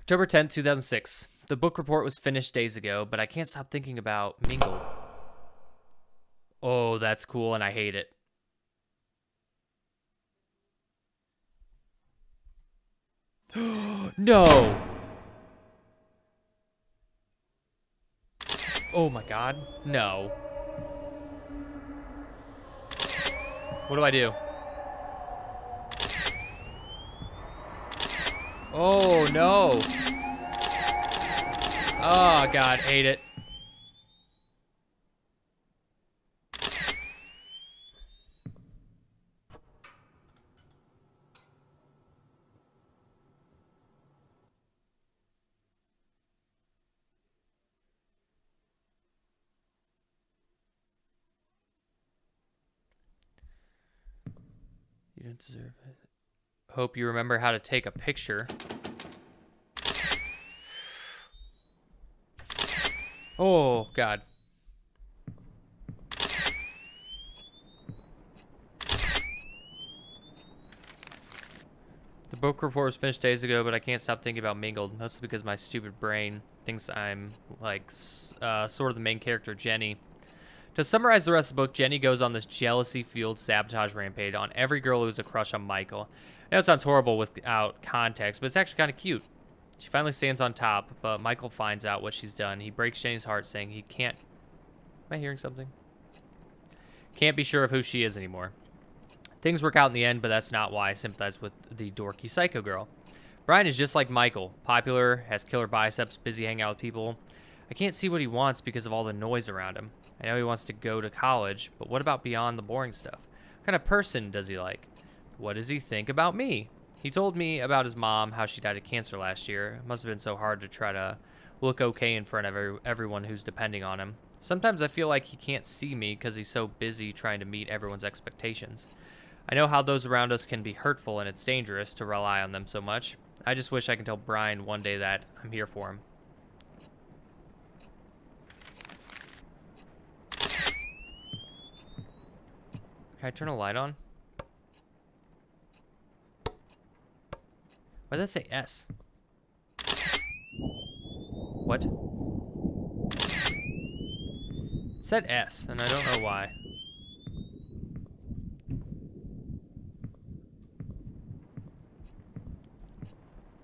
October 10th, 2006. The book report was finished days ago, but I can't stop thinking about Mingle. Oh, that's cool, and I hate it. No! Oh my god. No. What do I do? Oh no. Oh god, hate it. don't deserve it. Hope you remember how to take a picture. Oh, God. The book report was finished days ago, but I can't stop thinking about Mingled, mostly because my stupid brain thinks I'm, like, sort of the main character, Jenny. To summarize the rest of the book, Jenny goes on this jealousy-fueled sabotage rampage on every girl who's a crush on Michael. I know it sounds horrible without context, but it's actually kind of cute. She finally stands on top, but Michael finds out what she's done. He breaks Jenny's heart, saying he can't... Am I hearing something? Can't be sure of who she is anymore. Things work out in the end, but that's not why I sympathize with the dorky psycho girl. Brian is just like Michael. Popular, has killer biceps, busy hanging out with people. I can't see what he wants because of all the noise around him. I know he wants to go to college, but what about beyond the boring stuff? What kind of person does he like? What does he think about me? He told me about his mom, how she died of cancer last year. It must have been so hard to try to look okay in front of everyone who's depending on him. Sometimes I feel like he can't see me because he's so busy trying to meet everyone's expectations. I know how those around us can be hurtful, and it's dangerous to rely on them so much. I just wish I could tell Brian one day that I'm here for him. Can I turn a light on? Why did that say S? What? It said S, and I don't know why.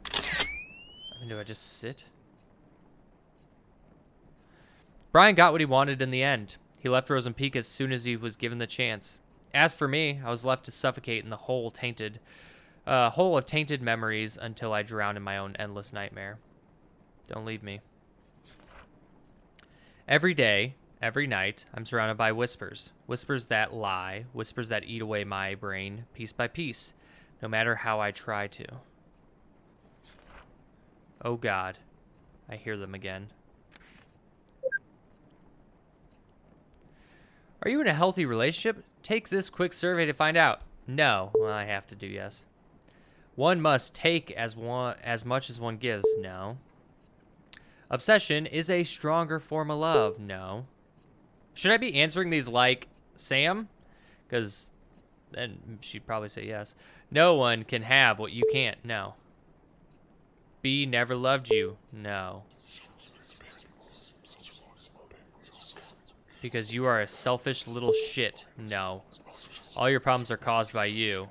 I mean, do I just sit? Brian got what he wanted in the end. He left Rosen Peak as soon as he was given the chance. As for me, I was left to suffocate in the hole of tainted memories until I drowned in my own endless nightmare. Don't leave me. Every day, every night, I'm surrounded by whispers. Whispers that lie, whispers that eat away my brain piece by piece, no matter how I try to. Oh God, I hear them again. Are you in a healthy relationship? Take this quick survey to find out. No. Well, I have to do yes. One must take as much as one gives. No. Obsession is a stronger form of love. No. Should I be answering these like Sam? Because then she'd probably say yes. No one can have what you can't. No. B never loved you. No. Because you are a selfish little shit. No. All your problems are caused by you.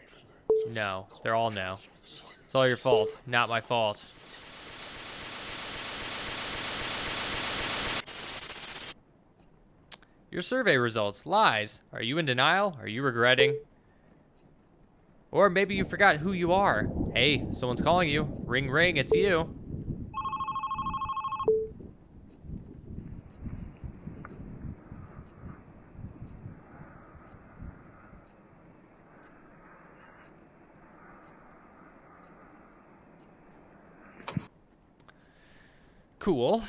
No. They're all no. It's all your fault. Not my fault. Your survey results. Lies. Are you in denial? Are you regretting? Or maybe you forgot who you are. Hey, someone's calling you. Ring, ring. It's you. Cool.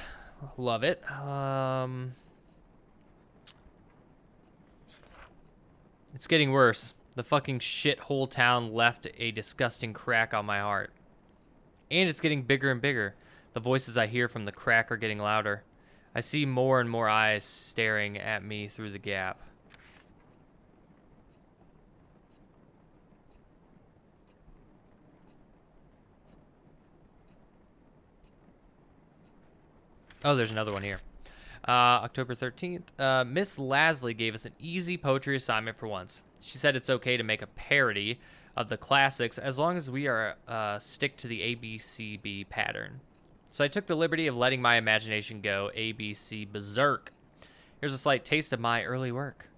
Love it. It's getting worse. The fucking shithole town left a disgusting crack on my heart. And it's getting bigger and bigger. The voices I hear from the crack are getting louder. I see more and more eyes staring at me through the gap. Oh, there's another one here. October 13th. Miss Lasley gave us an easy poetry assignment for once. She said it's okay to make a parody of the classics as long as we are stick to the ABCB pattern. So I took the liberty of letting my imagination go ABC berserk. Here's a slight taste of my early work.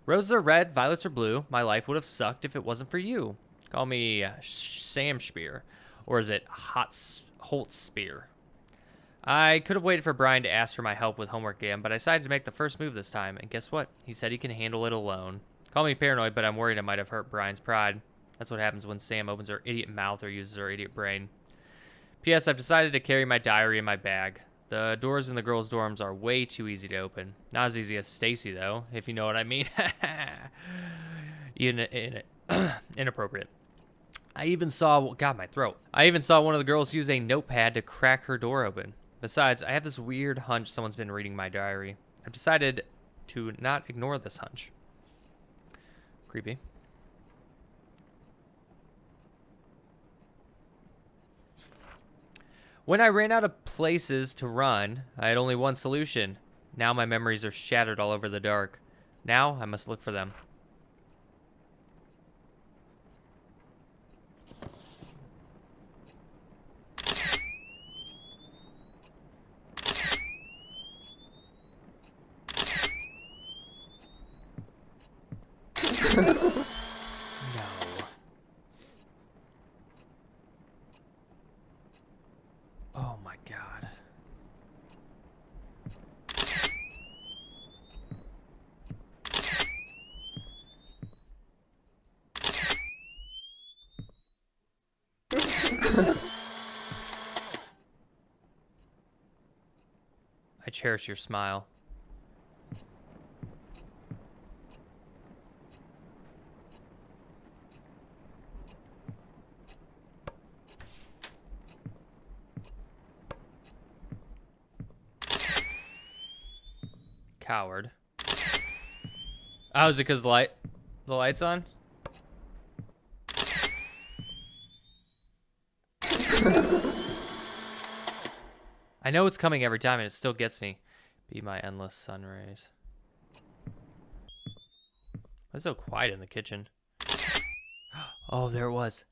Roses are red, violets are blue. My life would have sucked if it wasn't for you. Call me Sam Spear. Or is it Holtz Spear? I could have waited for Brian to ask for my help with homework again, but I decided to make the first move this time, and guess what? He said he can handle it alone. Call me paranoid, but I'm worried I might have hurt Brian's pride. That's what happens when Sam opens her idiot mouth or uses her idiot brain. P.S. I've decided to carry my diary in my bag. The doors in the girls' dorms are way too easy to open. Not as easy as Stacy, though, if you know what I mean. Inappropriate. I even saw, God, my throat. I even saw one of the girls use a notepad to crack her door open. Besides, I have this weird hunch someone's been reading my diary. I've decided to not ignore this hunch. Creepy. When I ran out of places to run, I had only one solution. Now my memories are shattered all over the dark. Now I must look for them. No. Oh my God. I cherish your smile. Coward. Oh, is it because the light's on? I know it's coming every time and it still gets me. Be my endless sun rays. Why is it so quiet in the kitchen? Oh, there it was.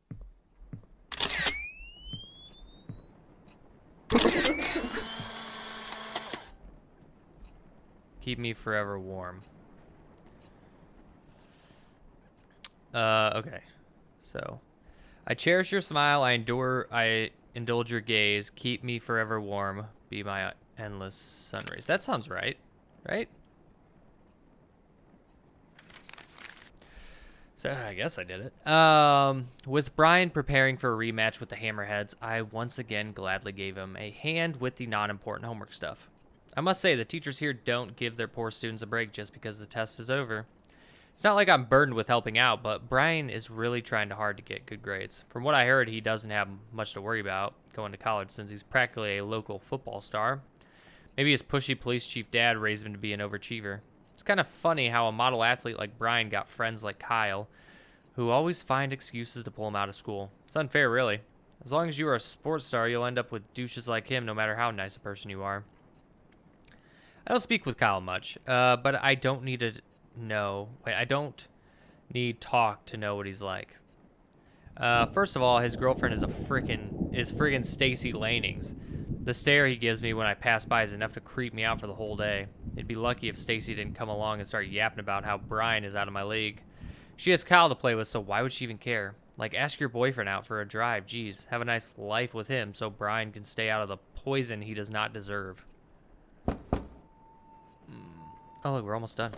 Keep me forever warm. Okay. So, I cherish your smile. I indulge your gaze. Keep me forever warm. Be my endless sun rays. That sounds right. Right? So, I guess I did it. With Brian preparing for a rematch with the Hammerheads, I once again gladly gave him a hand with the non-important homework stuff. I must say, the teachers here don't give their poor students a break just because the test is over. It's not like I'm burdened with helping out, but Brian is really trying hard to get good grades. From what I heard, he doesn't have much to worry about going to college since he's practically a local football star. Maybe his pushy police chief dad raised him to be an overachiever. It's kind of funny how a model athlete like Brian got friends like Kyle, who always find excuses to pull him out of school. It's unfair, really. As long as you are a sports star, you'll end up with douches like him no matter how nice a person you are. I don't speak with Kyle much, but I don't need to know. Wait, I don't need talk to know what he's like. First of all, his girlfriend is friggin' Stacy Lanings. The stare he gives me when I pass by is enough to creep me out for the whole day. It'd be lucky if Stacy didn't come along and start yapping about how Brian is out of my league. She has Kyle to play with, so why would she even care? Like, ask your boyfriend out for a drive. Geez, have a nice life with him so Brian can stay out of the poison he does not deserve. Oh, look, we're almost done.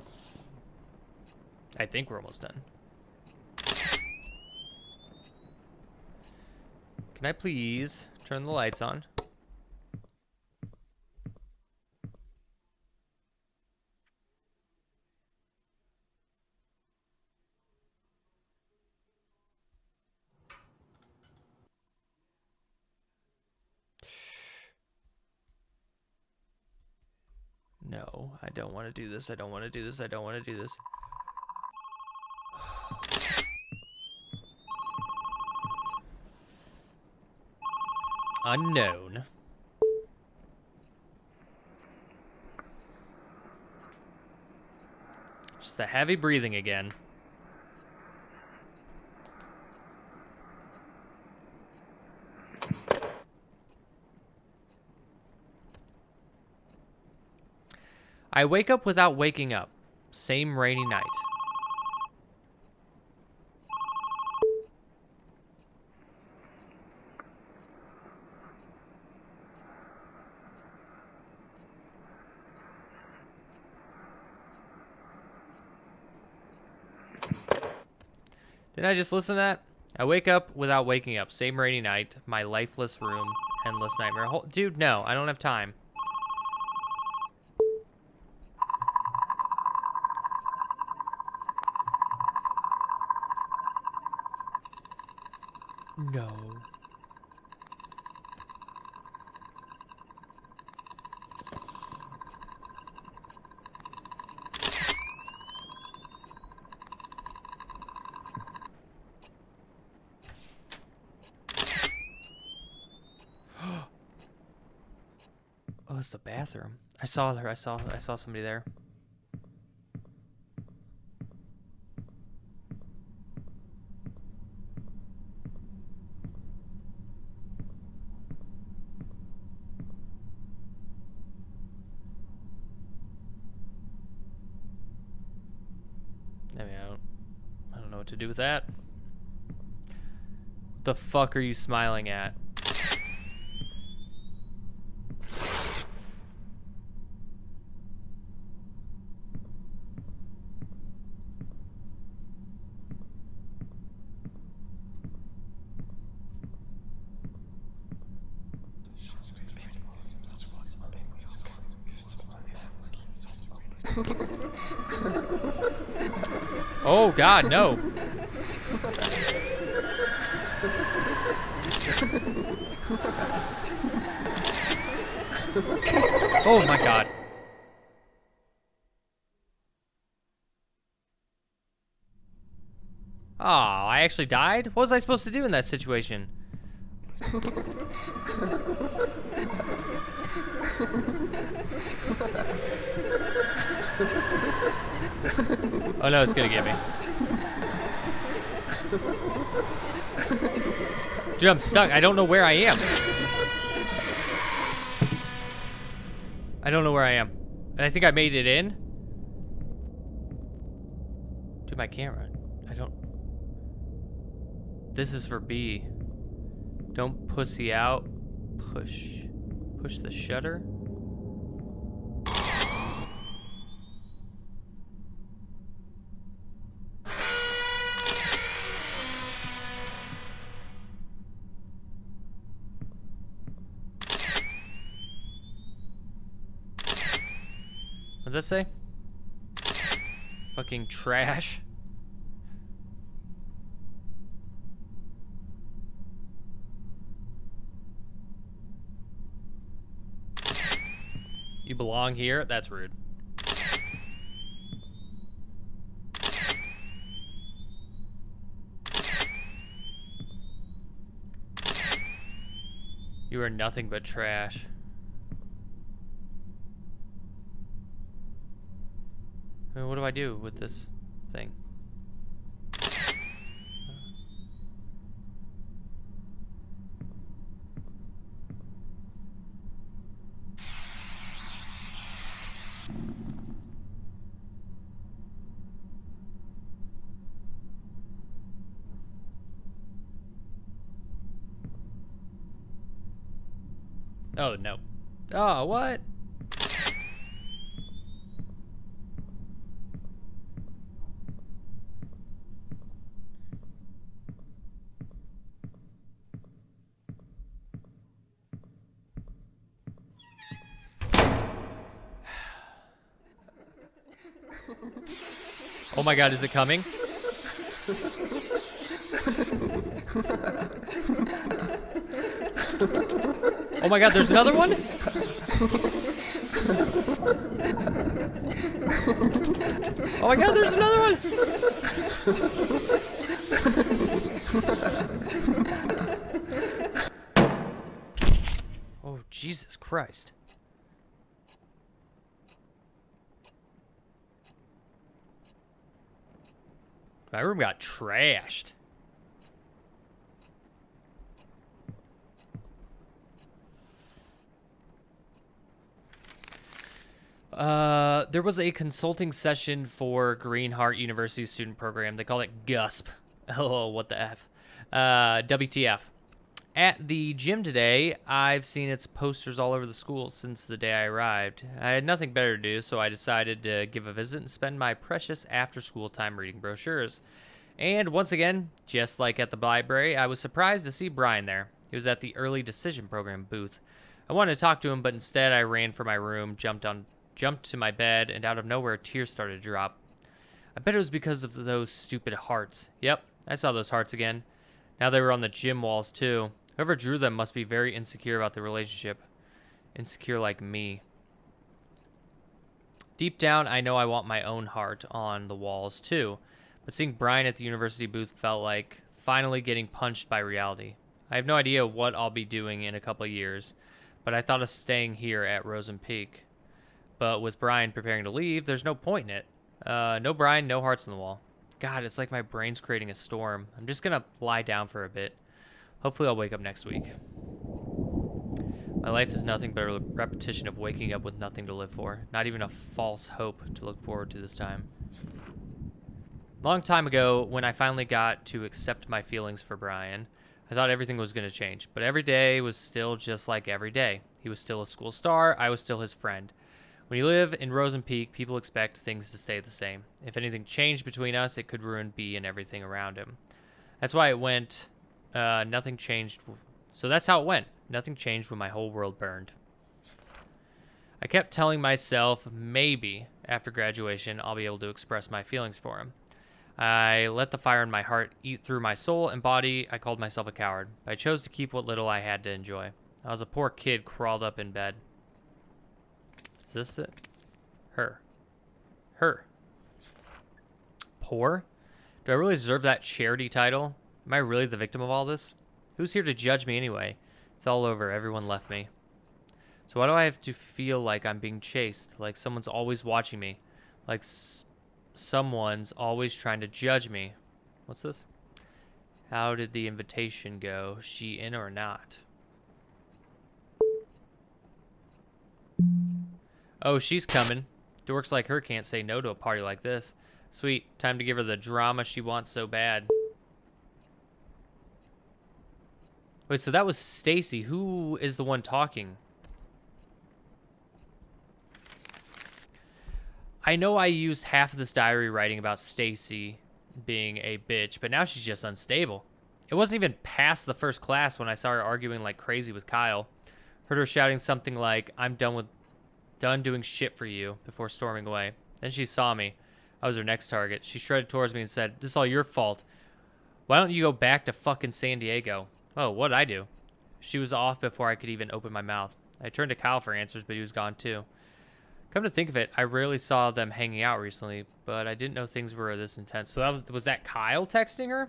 I think we're almost done. Can I please turn the lights on? No, I don't want to do this. I don't want to do this. I don't want to do this. Unknown. Just the heavy breathing again. I wake up without waking up. Same rainy night. Did I just listen to that? I wake up without waking up. Same rainy night. My lifeless room. Endless nightmare. Dude, no. I don't have time. No. Oh, it's the bathroom. I saw her. I saw somebody there. I mean, I don't know what to do with that. What the fuck are you smiling at? Oh God, no. Oh my God. Oh, I actually died? What was I supposed to do in that situation? Oh no, it's gonna get me. Dude, I'm stuck. I don't know where I am. I don't know where I am. And I think I made it in. Dude, my camera. I don't... This is for B. Don't pussy out. Push. Push the shutter. What'd that say? Fucking trash. You belong here? That's rude. You are nothing but trash. I mean, what do I do with this thing? Oh, no. Oh, what? Oh my God, is it coming? Oh my God, there's another one? Oh my God, there's another one! Oh, Jesus Christ. My room got trashed. There was a consulting session for Greenheart University's student program. They call it GUSP. Oh, what the F? WTF. At the gym today, I've seen its posters all over the school since the day I arrived. I had nothing better to do, so I decided to give a visit and spend my precious after-school time reading brochures. And once again, just like at the library, I was surprised to see Brian there. He was at the early decision program booth. I wanted to talk to him, but instead I ran for my room, jumped to my bed, and out of nowhere tears started to drop. I bet it was because of those stupid hearts. Yep, I saw those hearts again. Now they were on the gym walls too. Whoever drew them must be very insecure about the relationship. Insecure like me. Deep down, I know I want my own heart on the walls too. But seeing Brian at the university booth felt like finally getting punched by reality. I have no idea what I'll be doing in a couple of years, but I thought of staying here at Rosen Peak. But with Brian preparing to leave, there's no point in it. No Brian, no hearts on the wall. God, it's like my brain's creating a storm. I'm just gonna lie down for a bit. Hopefully I'll wake up next week. My life is nothing but a repetition of waking up with nothing to live for. Not even a false hope to look forward to this time. Long time ago, when I finally got to accept my feelings for Brian, I thought everything was going to change. But every day was still just like every day. He was still a school star. I was still his friend. When you live in Rosen Peak, people expect things to stay the same. If anything changed between us, it could ruin B and everything around him. That's why it went, nothing changed. So that's how it went. Nothing changed when my whole world burned. I kept telling myself maybe after graduation I'll be able to express my feelings for him. I let the fire in my heart eat through my soul and body. I called myself a coward. But I chose to keep what little I had to enjoy. I was a poor kid crawled up in bed. Is this it? Her. Poor? Do I really deserve that charity title? Am I really the victim of all this? Who's here to judge me anyway? It's all over. Everyone left me. So why do I have to feel like I'm being chased? Like someone's always watching me? Like someone's always trying to judge me? What's this? How did the invitation go? She in or not? Oh, she's coming. Dorks like her can't say no to a party like this. Sweet. Time to give her the drama she wants so bad. Wait, so that was Stacy. Who is the one talking? I know I used half of this diary writing about Stacy being a bitch, but now she's just unstable. It wasn't even past the first class when I saw her arguing like crazy with Kyle. Heard her shouting something like, "I'm done doing shit for you," before storming away. Then she saw me. I was her next target. She shredded towards me and said, "This is all your fault. Why don't you go back to fucking San Diego?" Oh, what'd I do? She was off before I could even open my mouth. I turned to Kyle for answers, but he was gone too. Come to think of it, I rarely saw them hanging out recently, but I didn't know things were this intense. So was that Kyle texting her?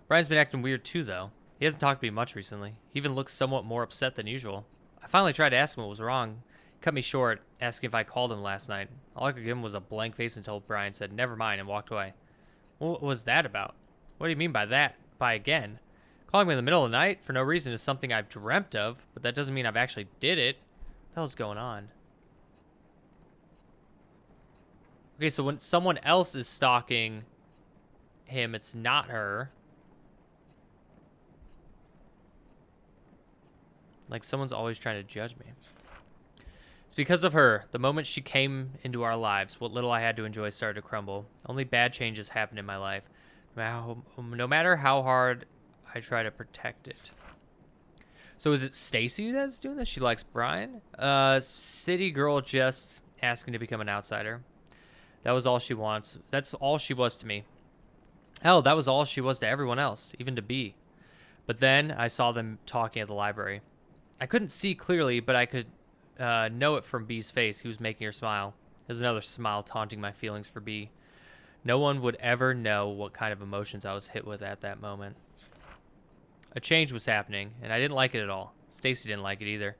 Brian's been acting weird too, though. He hasn't talked to me much recently. He even looks somewhat more upset than usual. I finally tried to ask him what was wrong. He cut me short, asking if I called him last night. All I could give him was a blank face until Brian said, "Never mind," and walked away. What was that about? What do you mean by that? By again? Calling me in the middle of the night for no reason is something I've dreamt of, but that doesn't mean I've actually did it. What the hell's going on? Okay, so when someone else is stalking him, it's not her. Like someone's always trying to judge me. It's because of her. The moment she came into our lives, what little I had to enjoy started to crumble. Only bad changes happened in my life. No matter how hard I try to protect it. So is it Stacy that's doing this? She likes Brian? City girl just asking to become an outsider. That was all she wants. That's all she was to me. Hell, that was all she was to everyone else, even to B. But then I saw them talking at the library. I couldn't see clearly, but I could know it from B's face. He was making her smile. There's another smile taunting my feelings for B. No one would ever know what kind of emotions I was hit with at that moment. A change was happening, and I didn't like it at all. Stacy didn't like it either.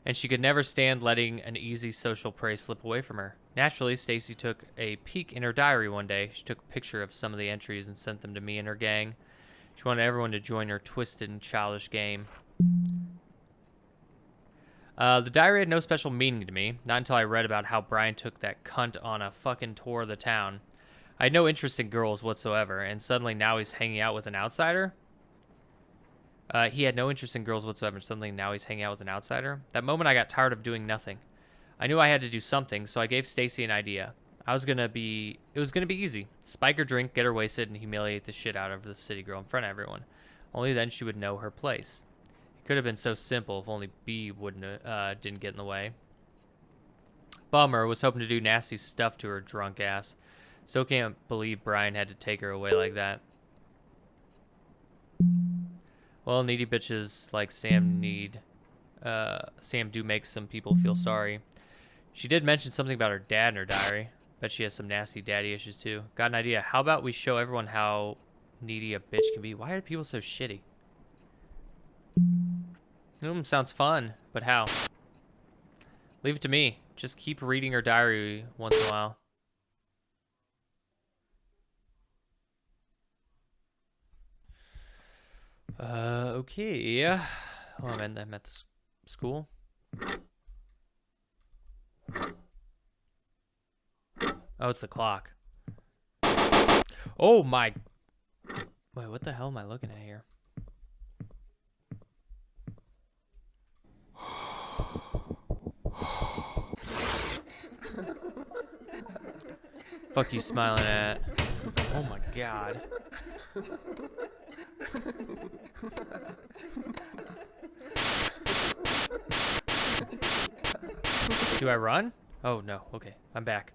And she could never stand letting an easy social prey slip away from her. Naturally, Stacy took a peek in her diary one day. She took a picture of some of the entries and sent them to me and her gang. She wanted everyone to join her twisted and childish game. The diary had no special meaning to me, not until I read about how Brian took that cunt on a fucking tour of the town. I had no interest in girls whatsoever, and suddenly now he's hanging out with an outsider? He had no interest in girls whatsoever, and suddenly now he's hanging out with an outsider? That moment I got tired of doing nothing. I knew I had to do something, so I gave Stacy an idea. It was gonna be easy. Spike her drink, get her wasted, and humiliate the shit out of the city girl in front of everyone. Only then she would know her place. It could have been so simple if only B didn't get in the way. Bummer, was hoping to do nasty stuff to her drunk ass. Still can't believe Brian had to take her away like that. Well, needy bitches like Sam Sam do make some people feel sorry. She did mention something about her dad in her diary. Bet she has some nasty daddy issues too. Got an idea. How about we show everyone how needy a bitch can be? Why are people so shitty? Sounds fun, but how? Leave it to me. Just keep reading her diary once in a while. Okay. Oh, I'm at the school. Oh, it's the clock. Oh my. Wait, what the hell am I looking at here? Fuck you smiling at? Oh my god. Do I run? Oh no, okay, I'm back.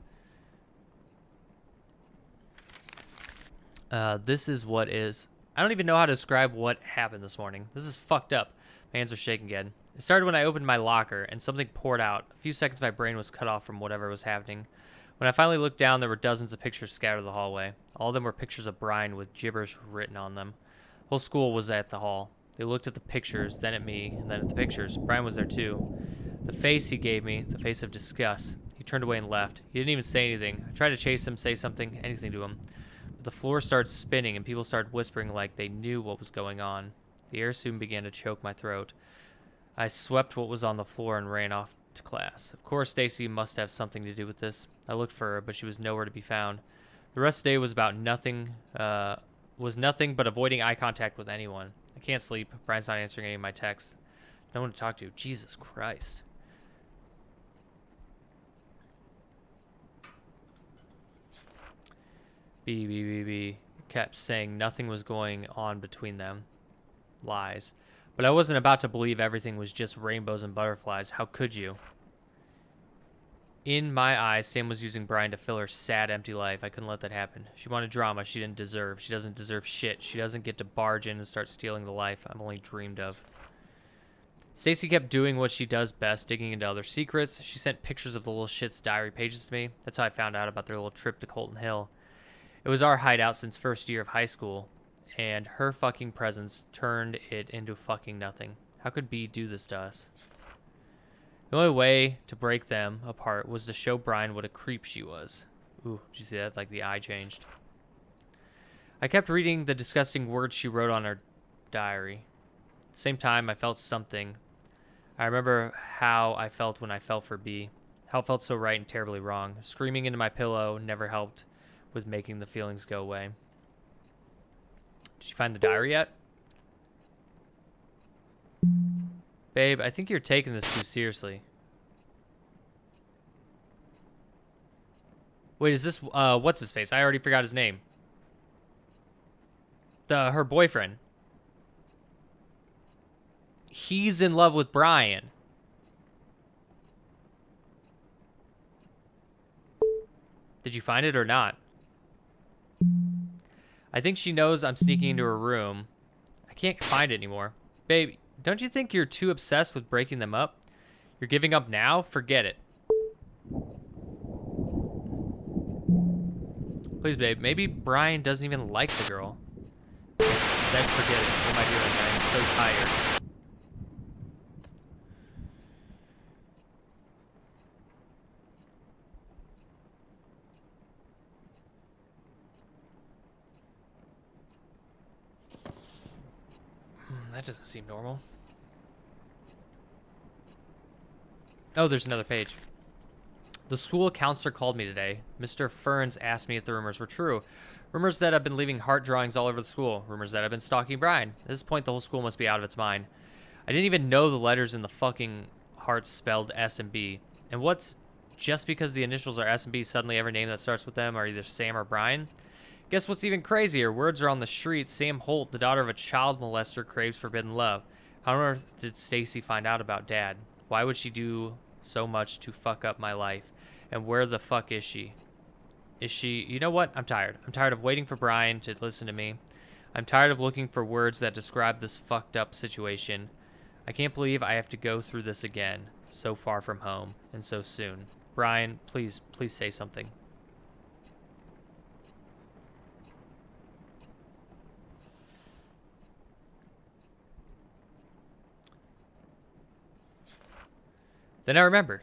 This is what is... I don't even know how to describe what happened this morning. This is fucked up. My hands are shaking again. It started when I opened my locker and something poured out. A few seconds my brain was cut off from whatever was happening. When I finally looked down, there were dozens of pictures scattered the hallway. All of them were pictures of Brian with gibberish written on them. The whole school was at the hall. They looked at the pictures, then at me, and then at the pictures. Brian was there too. The face he gave me, the face of disgust. He turned away and left. He didn't even say anything. I tried to chase him, say something, anything to him. But the floor started spinning and people started whispering like they knew what was going on. The air soon began to choke my throat. I swept what was on the floor and ran off to class. Of course, Stacy must have something to do with this. I looked for her, but she was nowhere to be found. The rest of the day was about nothing but avoiding eye contact with anyone. I can't sleep. Brian's not answering any of my texts. No one to talk to. Jesus Christ. B. Kept saying nothing was going on between them. Lies. But I wasn't about to believe everything was just rainbows and butterflies. How could you? In my eyes, Sam was using Brian to fill her sad, empty life. I couldn't let that happen. She wanted drama she didn't deserve. She doesn't deserve shit. She doesn't get to barge in and start stealing the life I've only dreamed of. Stacy kept doing what she does best, digging into other secrets. She sent pictures of the little shit's diary pages to me. That's how I found out about their little trip to Colton Hill. It was our hideout since first year of high school, and her fucking presence turned it into fucking nothing. How could B do this to us? The only way to break them apart was to show Brian what a creep she was. Ooh, did you see that? Like the eye changed. I kept reading the disgusting words she wrote on her diary. At the same time, I felt something. I remember how I felt when I fell for B. How it felt so right and terribly wrong. Screaming into my pillow never helped with making the feelings go away. Did you find the diary yet? Babe, I think you're taking this too seriously. Wait, is this, what's his face? I already forgot his name. Her boyfriend. He's in love with Brian. Did you find it or not? I think she knows I'm sneaking into her room. I can't find it anymore. Babe, don't you think you're too obsessed with breaking them up? You're giving up now? Forget it. Please, babe. Maybe Brian doesn't even like the girl. I said forget it. What am I doing? I am so tired. That doesn't seem normal. Oh, there's another page. The school counselor called me today. Mr. Ferns asked me if the rumors were true. Rumors that I've been leaving heart drawings all over the school. Rumors that I've been stalking Brian. At this point, the whole school must be out of its mind. I didn't even know the letters in the fucking hearts spelled S and B. And what's just because the initials are S and B, suddenly every name that starts with them are either Sam or Brian? Guess what's even crazier? Words are on the street. Sam Holt, the daughter of a child molester, craves forbidden love. How on earth did Stacy find out about Dad? Why would she do so much to fuck up my life? And where the fuck is she? Is she... You know what? I'm tired. I'm tired of waiting for Brian to listen to me. I'm tired of looking for words that describe this fucked up situation. I can't believe I have to go through this again, so far from home, and so soon. Brian, please say something. Then I remembered.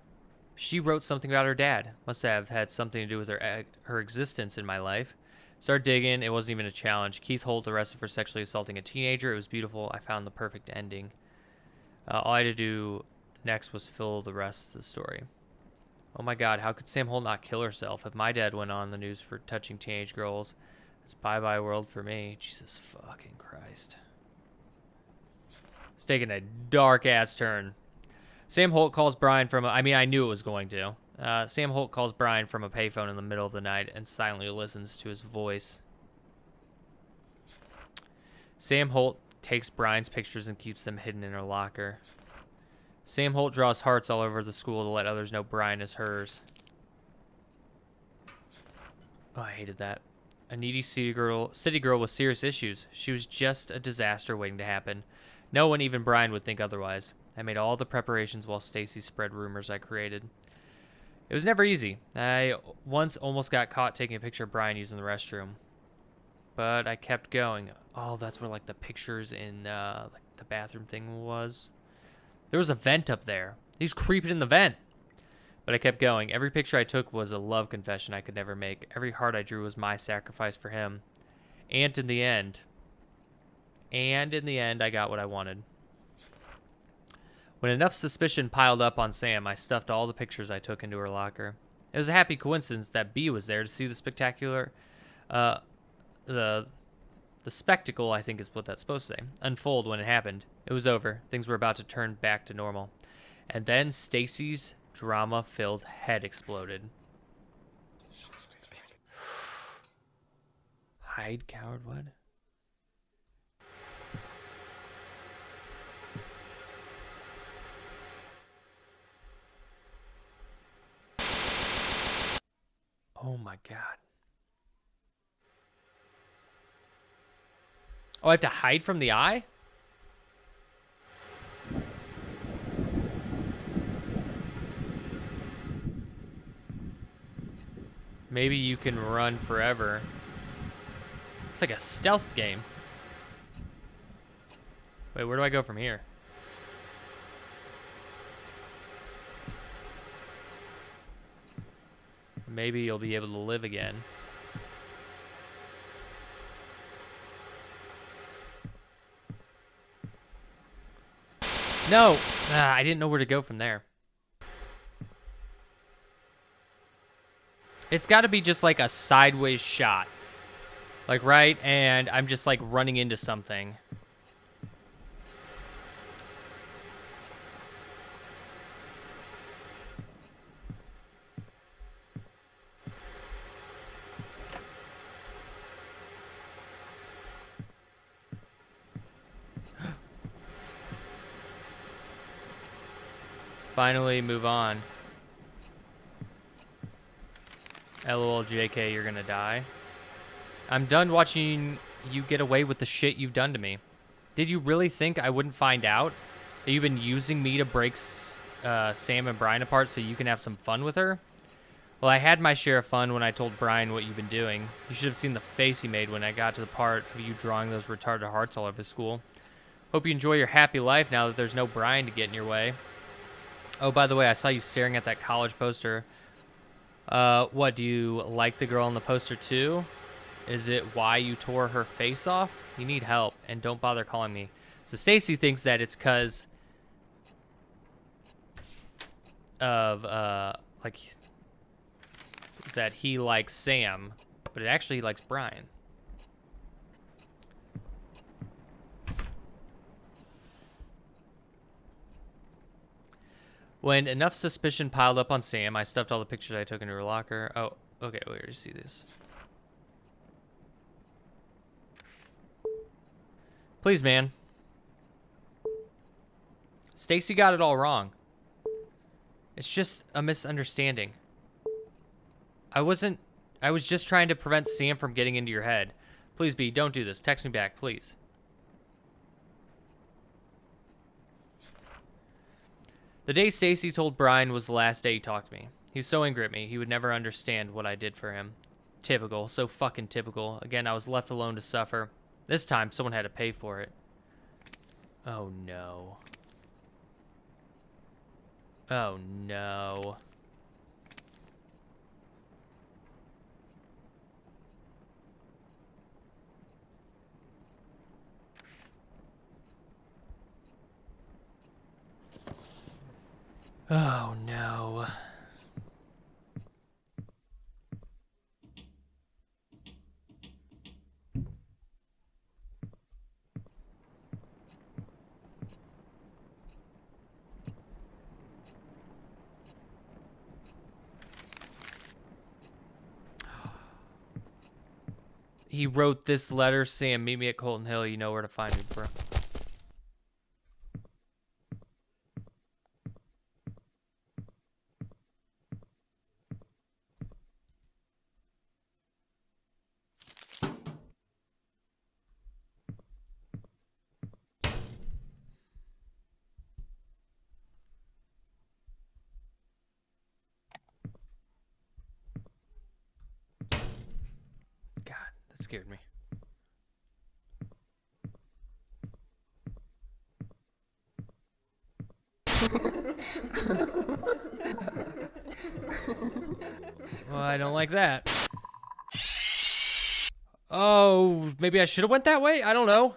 She wrote something about her dad. Must have had something to do with her existence in my life. Started digging. It wasn't even a challenge. Keith Holt arrested for sexually assaulting a teenager. It was beautiful. I found the perfect ending. All I had to do next was fill the rest of the story. Oh my God, how could Sam Holt not kill herself? If my dad went on the news for touching teenage girls, it's bye-bye world for me. Jesus fucking Christ. It's taking a dark-ass turn. Sam Holt calls Brian from I knew it was going to. Sam Holt calls Brian from a payphone in the middle of the night and silently listens to his voice. Sam Holt takes Brian's pictures and keeps them hidden in her locker. Sam Holt draws hearts all over the school to let others know Brian is hers. Oh, I hated that. A needy city girl with serious issues. She was just a disaster waiting to happen. No one, even Brian, would think otherwise. I made all the preparations while Stacy spread rumors I created. It was never easy. I once almost got caught taking a picture of Brian using the restroom. But I kept going. Oh, that's where like the pictures in like the bathroom thing was. There was a vent up there. He's creeping in the vent. But I kept going. Every picture I took was a love confession I could never make. Every heart I drew was my sacrifice for him. And in the end, I got what I wanted. When enough suspicion piled up on Sam, I stuffed all the pictures I took into her locker. It was a happy coincidence that B was there to see the spectacular, the spectacle, I think is what that's supposed to say, unfold when it happened. It was over. Things were about to turn back to normal. And then Stacy's drama-filled head exploded. Hide, coward, what? Oh my God. Oh, I have to hide from the eye? Maybe you can run forever. It's like a stealth game. Wait, where do I go from here? Maybe you'll be able to live again. No! I didn't know where to go from there. It's got to be just like a sideways shot. Like, right? And I'm just like running into something. Finally, move on. LOL, JK, you're gonna die. I'm done watching you get away with the shit you've done to me. Did you really think I wouldn't find out that you've been using me to break Sam and Brian apart so you can have some fun with her? Well, I had my share of fun when I told Brian what you've been doing. You should have seen the face he made when I got to the part of you drawing those retarded hearts all over school. Hope you enjoy your happy life now that there's no Brian to get in your way. Oh, by the way, I saw you staring at that college poster. What, do you like the girl on the poster too? Is it why you tore her face off? You need help, and don't bother calling me. So Stacy thinks that it's because of, like, that he likes Sam, but it actually he likes Brian. When enough suspicion piled up on Sam, I stuffed all the pictures I took into her locker. Oh, okay, we already see this. Please, man. Stacy got it all wrong. It's just a misunderstanding. I was just trying to prevent Sam from getting into your head. Please, B, don't do this. Text me back, please. The day Stacy told Brian was the last day he talked to me. He was so angry at me, he would never understand what I did for him. Typical, so fucking typical. Again, I was left alone to suffer. This time, someone had to pay for it. Oh no. Oh no. Oh no. He wrote this letter saying, meet me at Colton Hill. You know where to find me, bro. God, that scared me. Well, I don't like that. Oh, maybe I should have went that way? I don't know.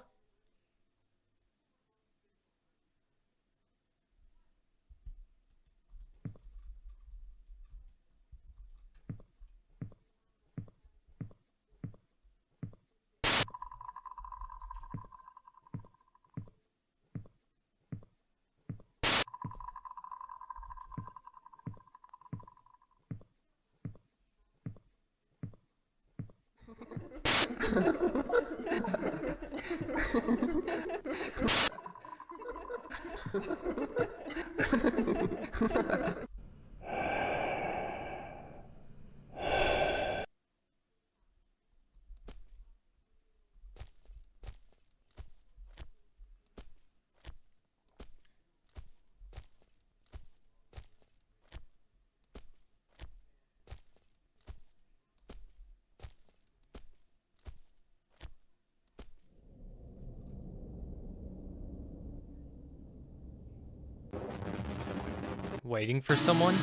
Waiting for someone?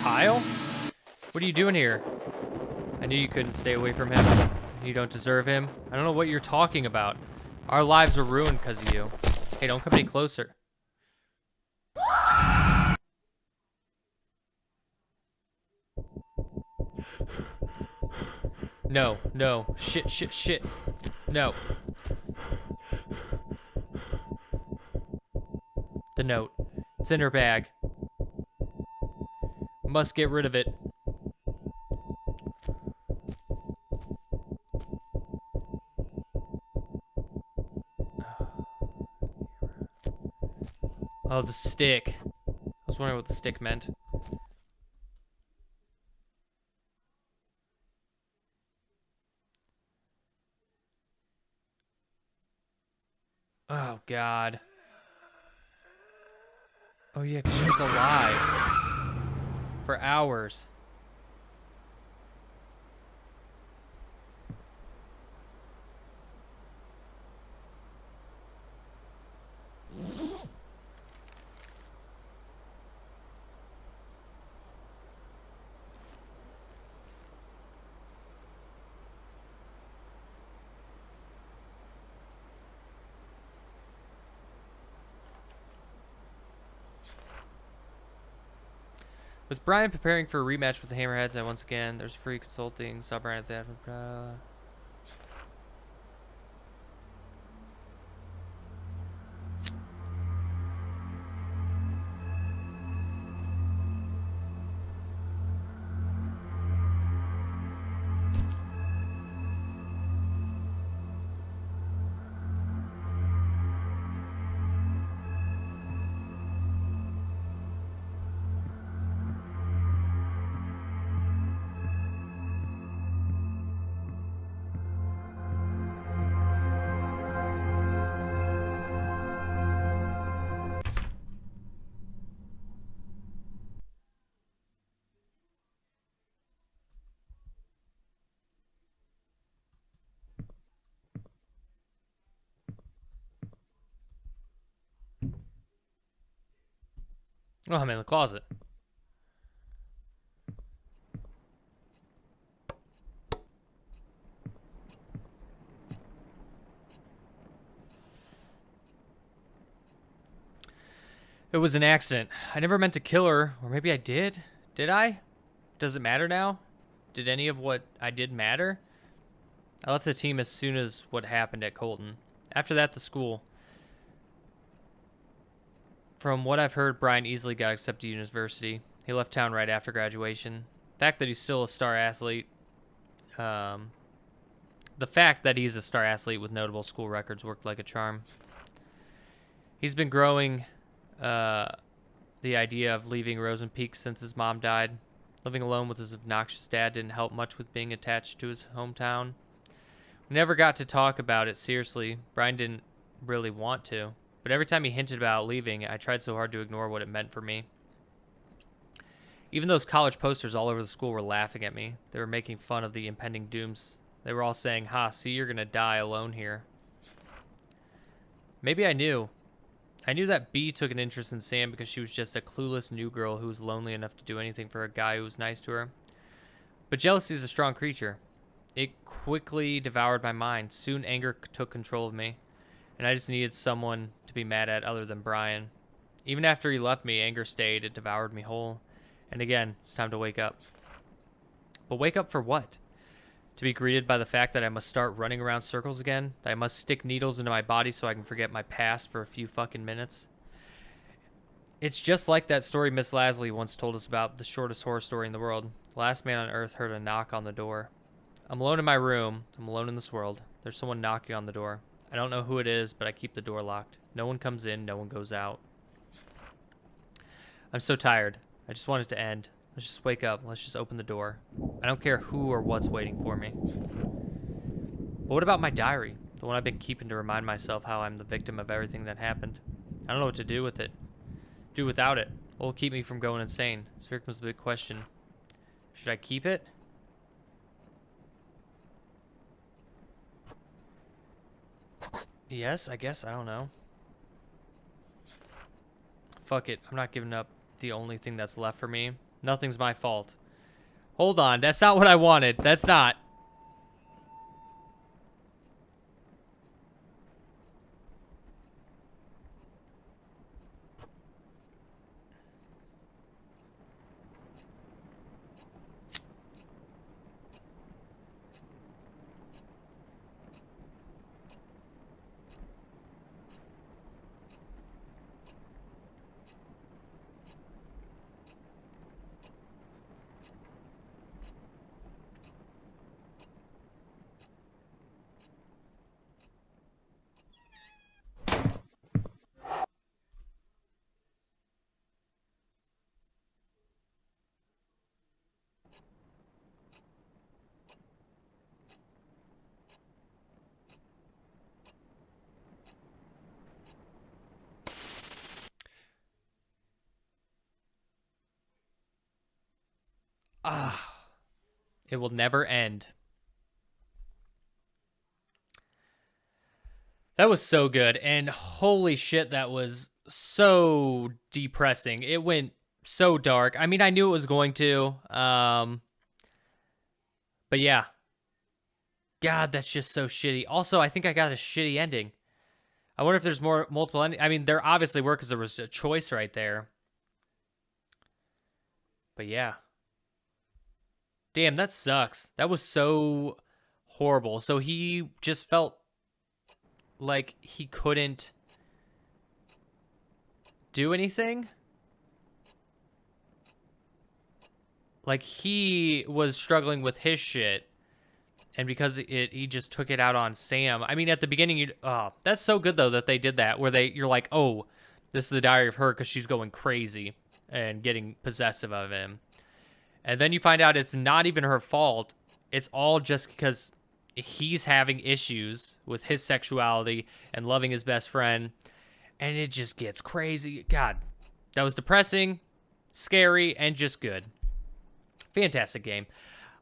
Kyle? What are you doing here? I knew you couldn't stay away from him. You don't deserve him. I don't know what you're talking about. Our lives were ruined because of you. Hey, don't come any closer. No, no. Shit, shit, shit. No. The note. It's in her bag. Must get rid of it. Oh, the stick. I was wondering what the stick meant. Oh, God. Oh, yeah, 'cause she was alive. For hours. With Brian preparing for a rematch with the Hammerheads, and once again, there's free consulting. Saw Brian at the Oh, I'm in the closet. It was an accident. I never meant to kill her, or maybe I did. Did I? Does it matter now? Did any of what I did matter? I left the team as soon as what happened at Colton. After that, the school. From what I've heard, Brian easily got accepted to university. He left town right after graduation. The fact that he's still a star athlete, the fact that he's a star athlete with notable school records worked like a charm. He's been growing the idea of leaving Rosen Peak since his mom died. Living alone with his obnoxious dad didn't help much with being attached to his hometown. We never got to talk about it seriously. Brian didn't really want to. But every time he hinted about leaving, I tried so hard to ignore what it meant for me. Even those college posters all over the school were laughing at me. They were making fun of the impending dooms. They were all saying, "Ha, see, you're gonna die alone here." Maybe I knew. I knew that Bea took an interest in Sam because she was just a clueless new girl who was lonely enough to do anything for a guy who was nice to her. But jealousy is a strong creature. It quickly devoured my mind. Soon anger took control of me, and I just needed someone to be mad at other than Brian. Even after he left me, anger stayed. It devoured me whole. And again, it's time to wake up. But wake up for what? To be greeted by the fact that I must start running around circles again? That I must stick needles into my body so I can forget my past for a few fucking minutes? It's just like that story Miss Lasley once told us about, the shortest horror story in the world. The last man on earth heard a knock on the door. I'm alone in my room. I'm alone in this world. There's someone knocking on the door. I don't know who it is, but I keep the door locked. No one comes in, no one goes out. I'm so tired. I just want it to end. Let's just wake up. Let's just open the door. I don't care who or what's waiting for me. But what about my diary? The one I've been keeping to remind myself how I'm the victim of everything that happened. I don't know what to do with it. Do without it. What will keep me from going insane? So here comes the big question. Should I keep it? Yes, I guess. I don't know. Fuck it. I'm not giving up the only thing that's left for me. Nothing's my fault. Hold on. That's not what I wanted. That's not. Ah. It will never end. That was so good. And holy shit, that was so depressing. It went so dark. I mean, I knew it was going to. But yeah. God, that's just so shitty. Also, I think I got a shitty ending. I wonder if there's multiple endings. I mean, there obviously were because there was a choice right there. But yeah. Damn, that sucks. That was so horrible. So he just felt like he couldn't do anything. Like he was struggling with his shit, and because he just took it out on Sam. I mean, at the beginning, that's so good though that they did that, where you're like, oh, this is the diary of her because she's going crazy and getting possessive of him, and then you find out it's not even her fault. It's all just because he's having issues with his sexuality and loving his best friend, and it just gets crazy. God, that was depressing, scary, and just good. Fantastic game.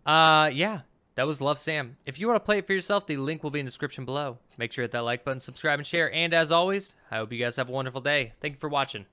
Yeah, that was Love Sam. If you want to play it for yourself, the link will be in the description below. Make sure to hit that like button, subscribe, and share. And as always, I hope you guys have a wonderful day. Thank you for watching.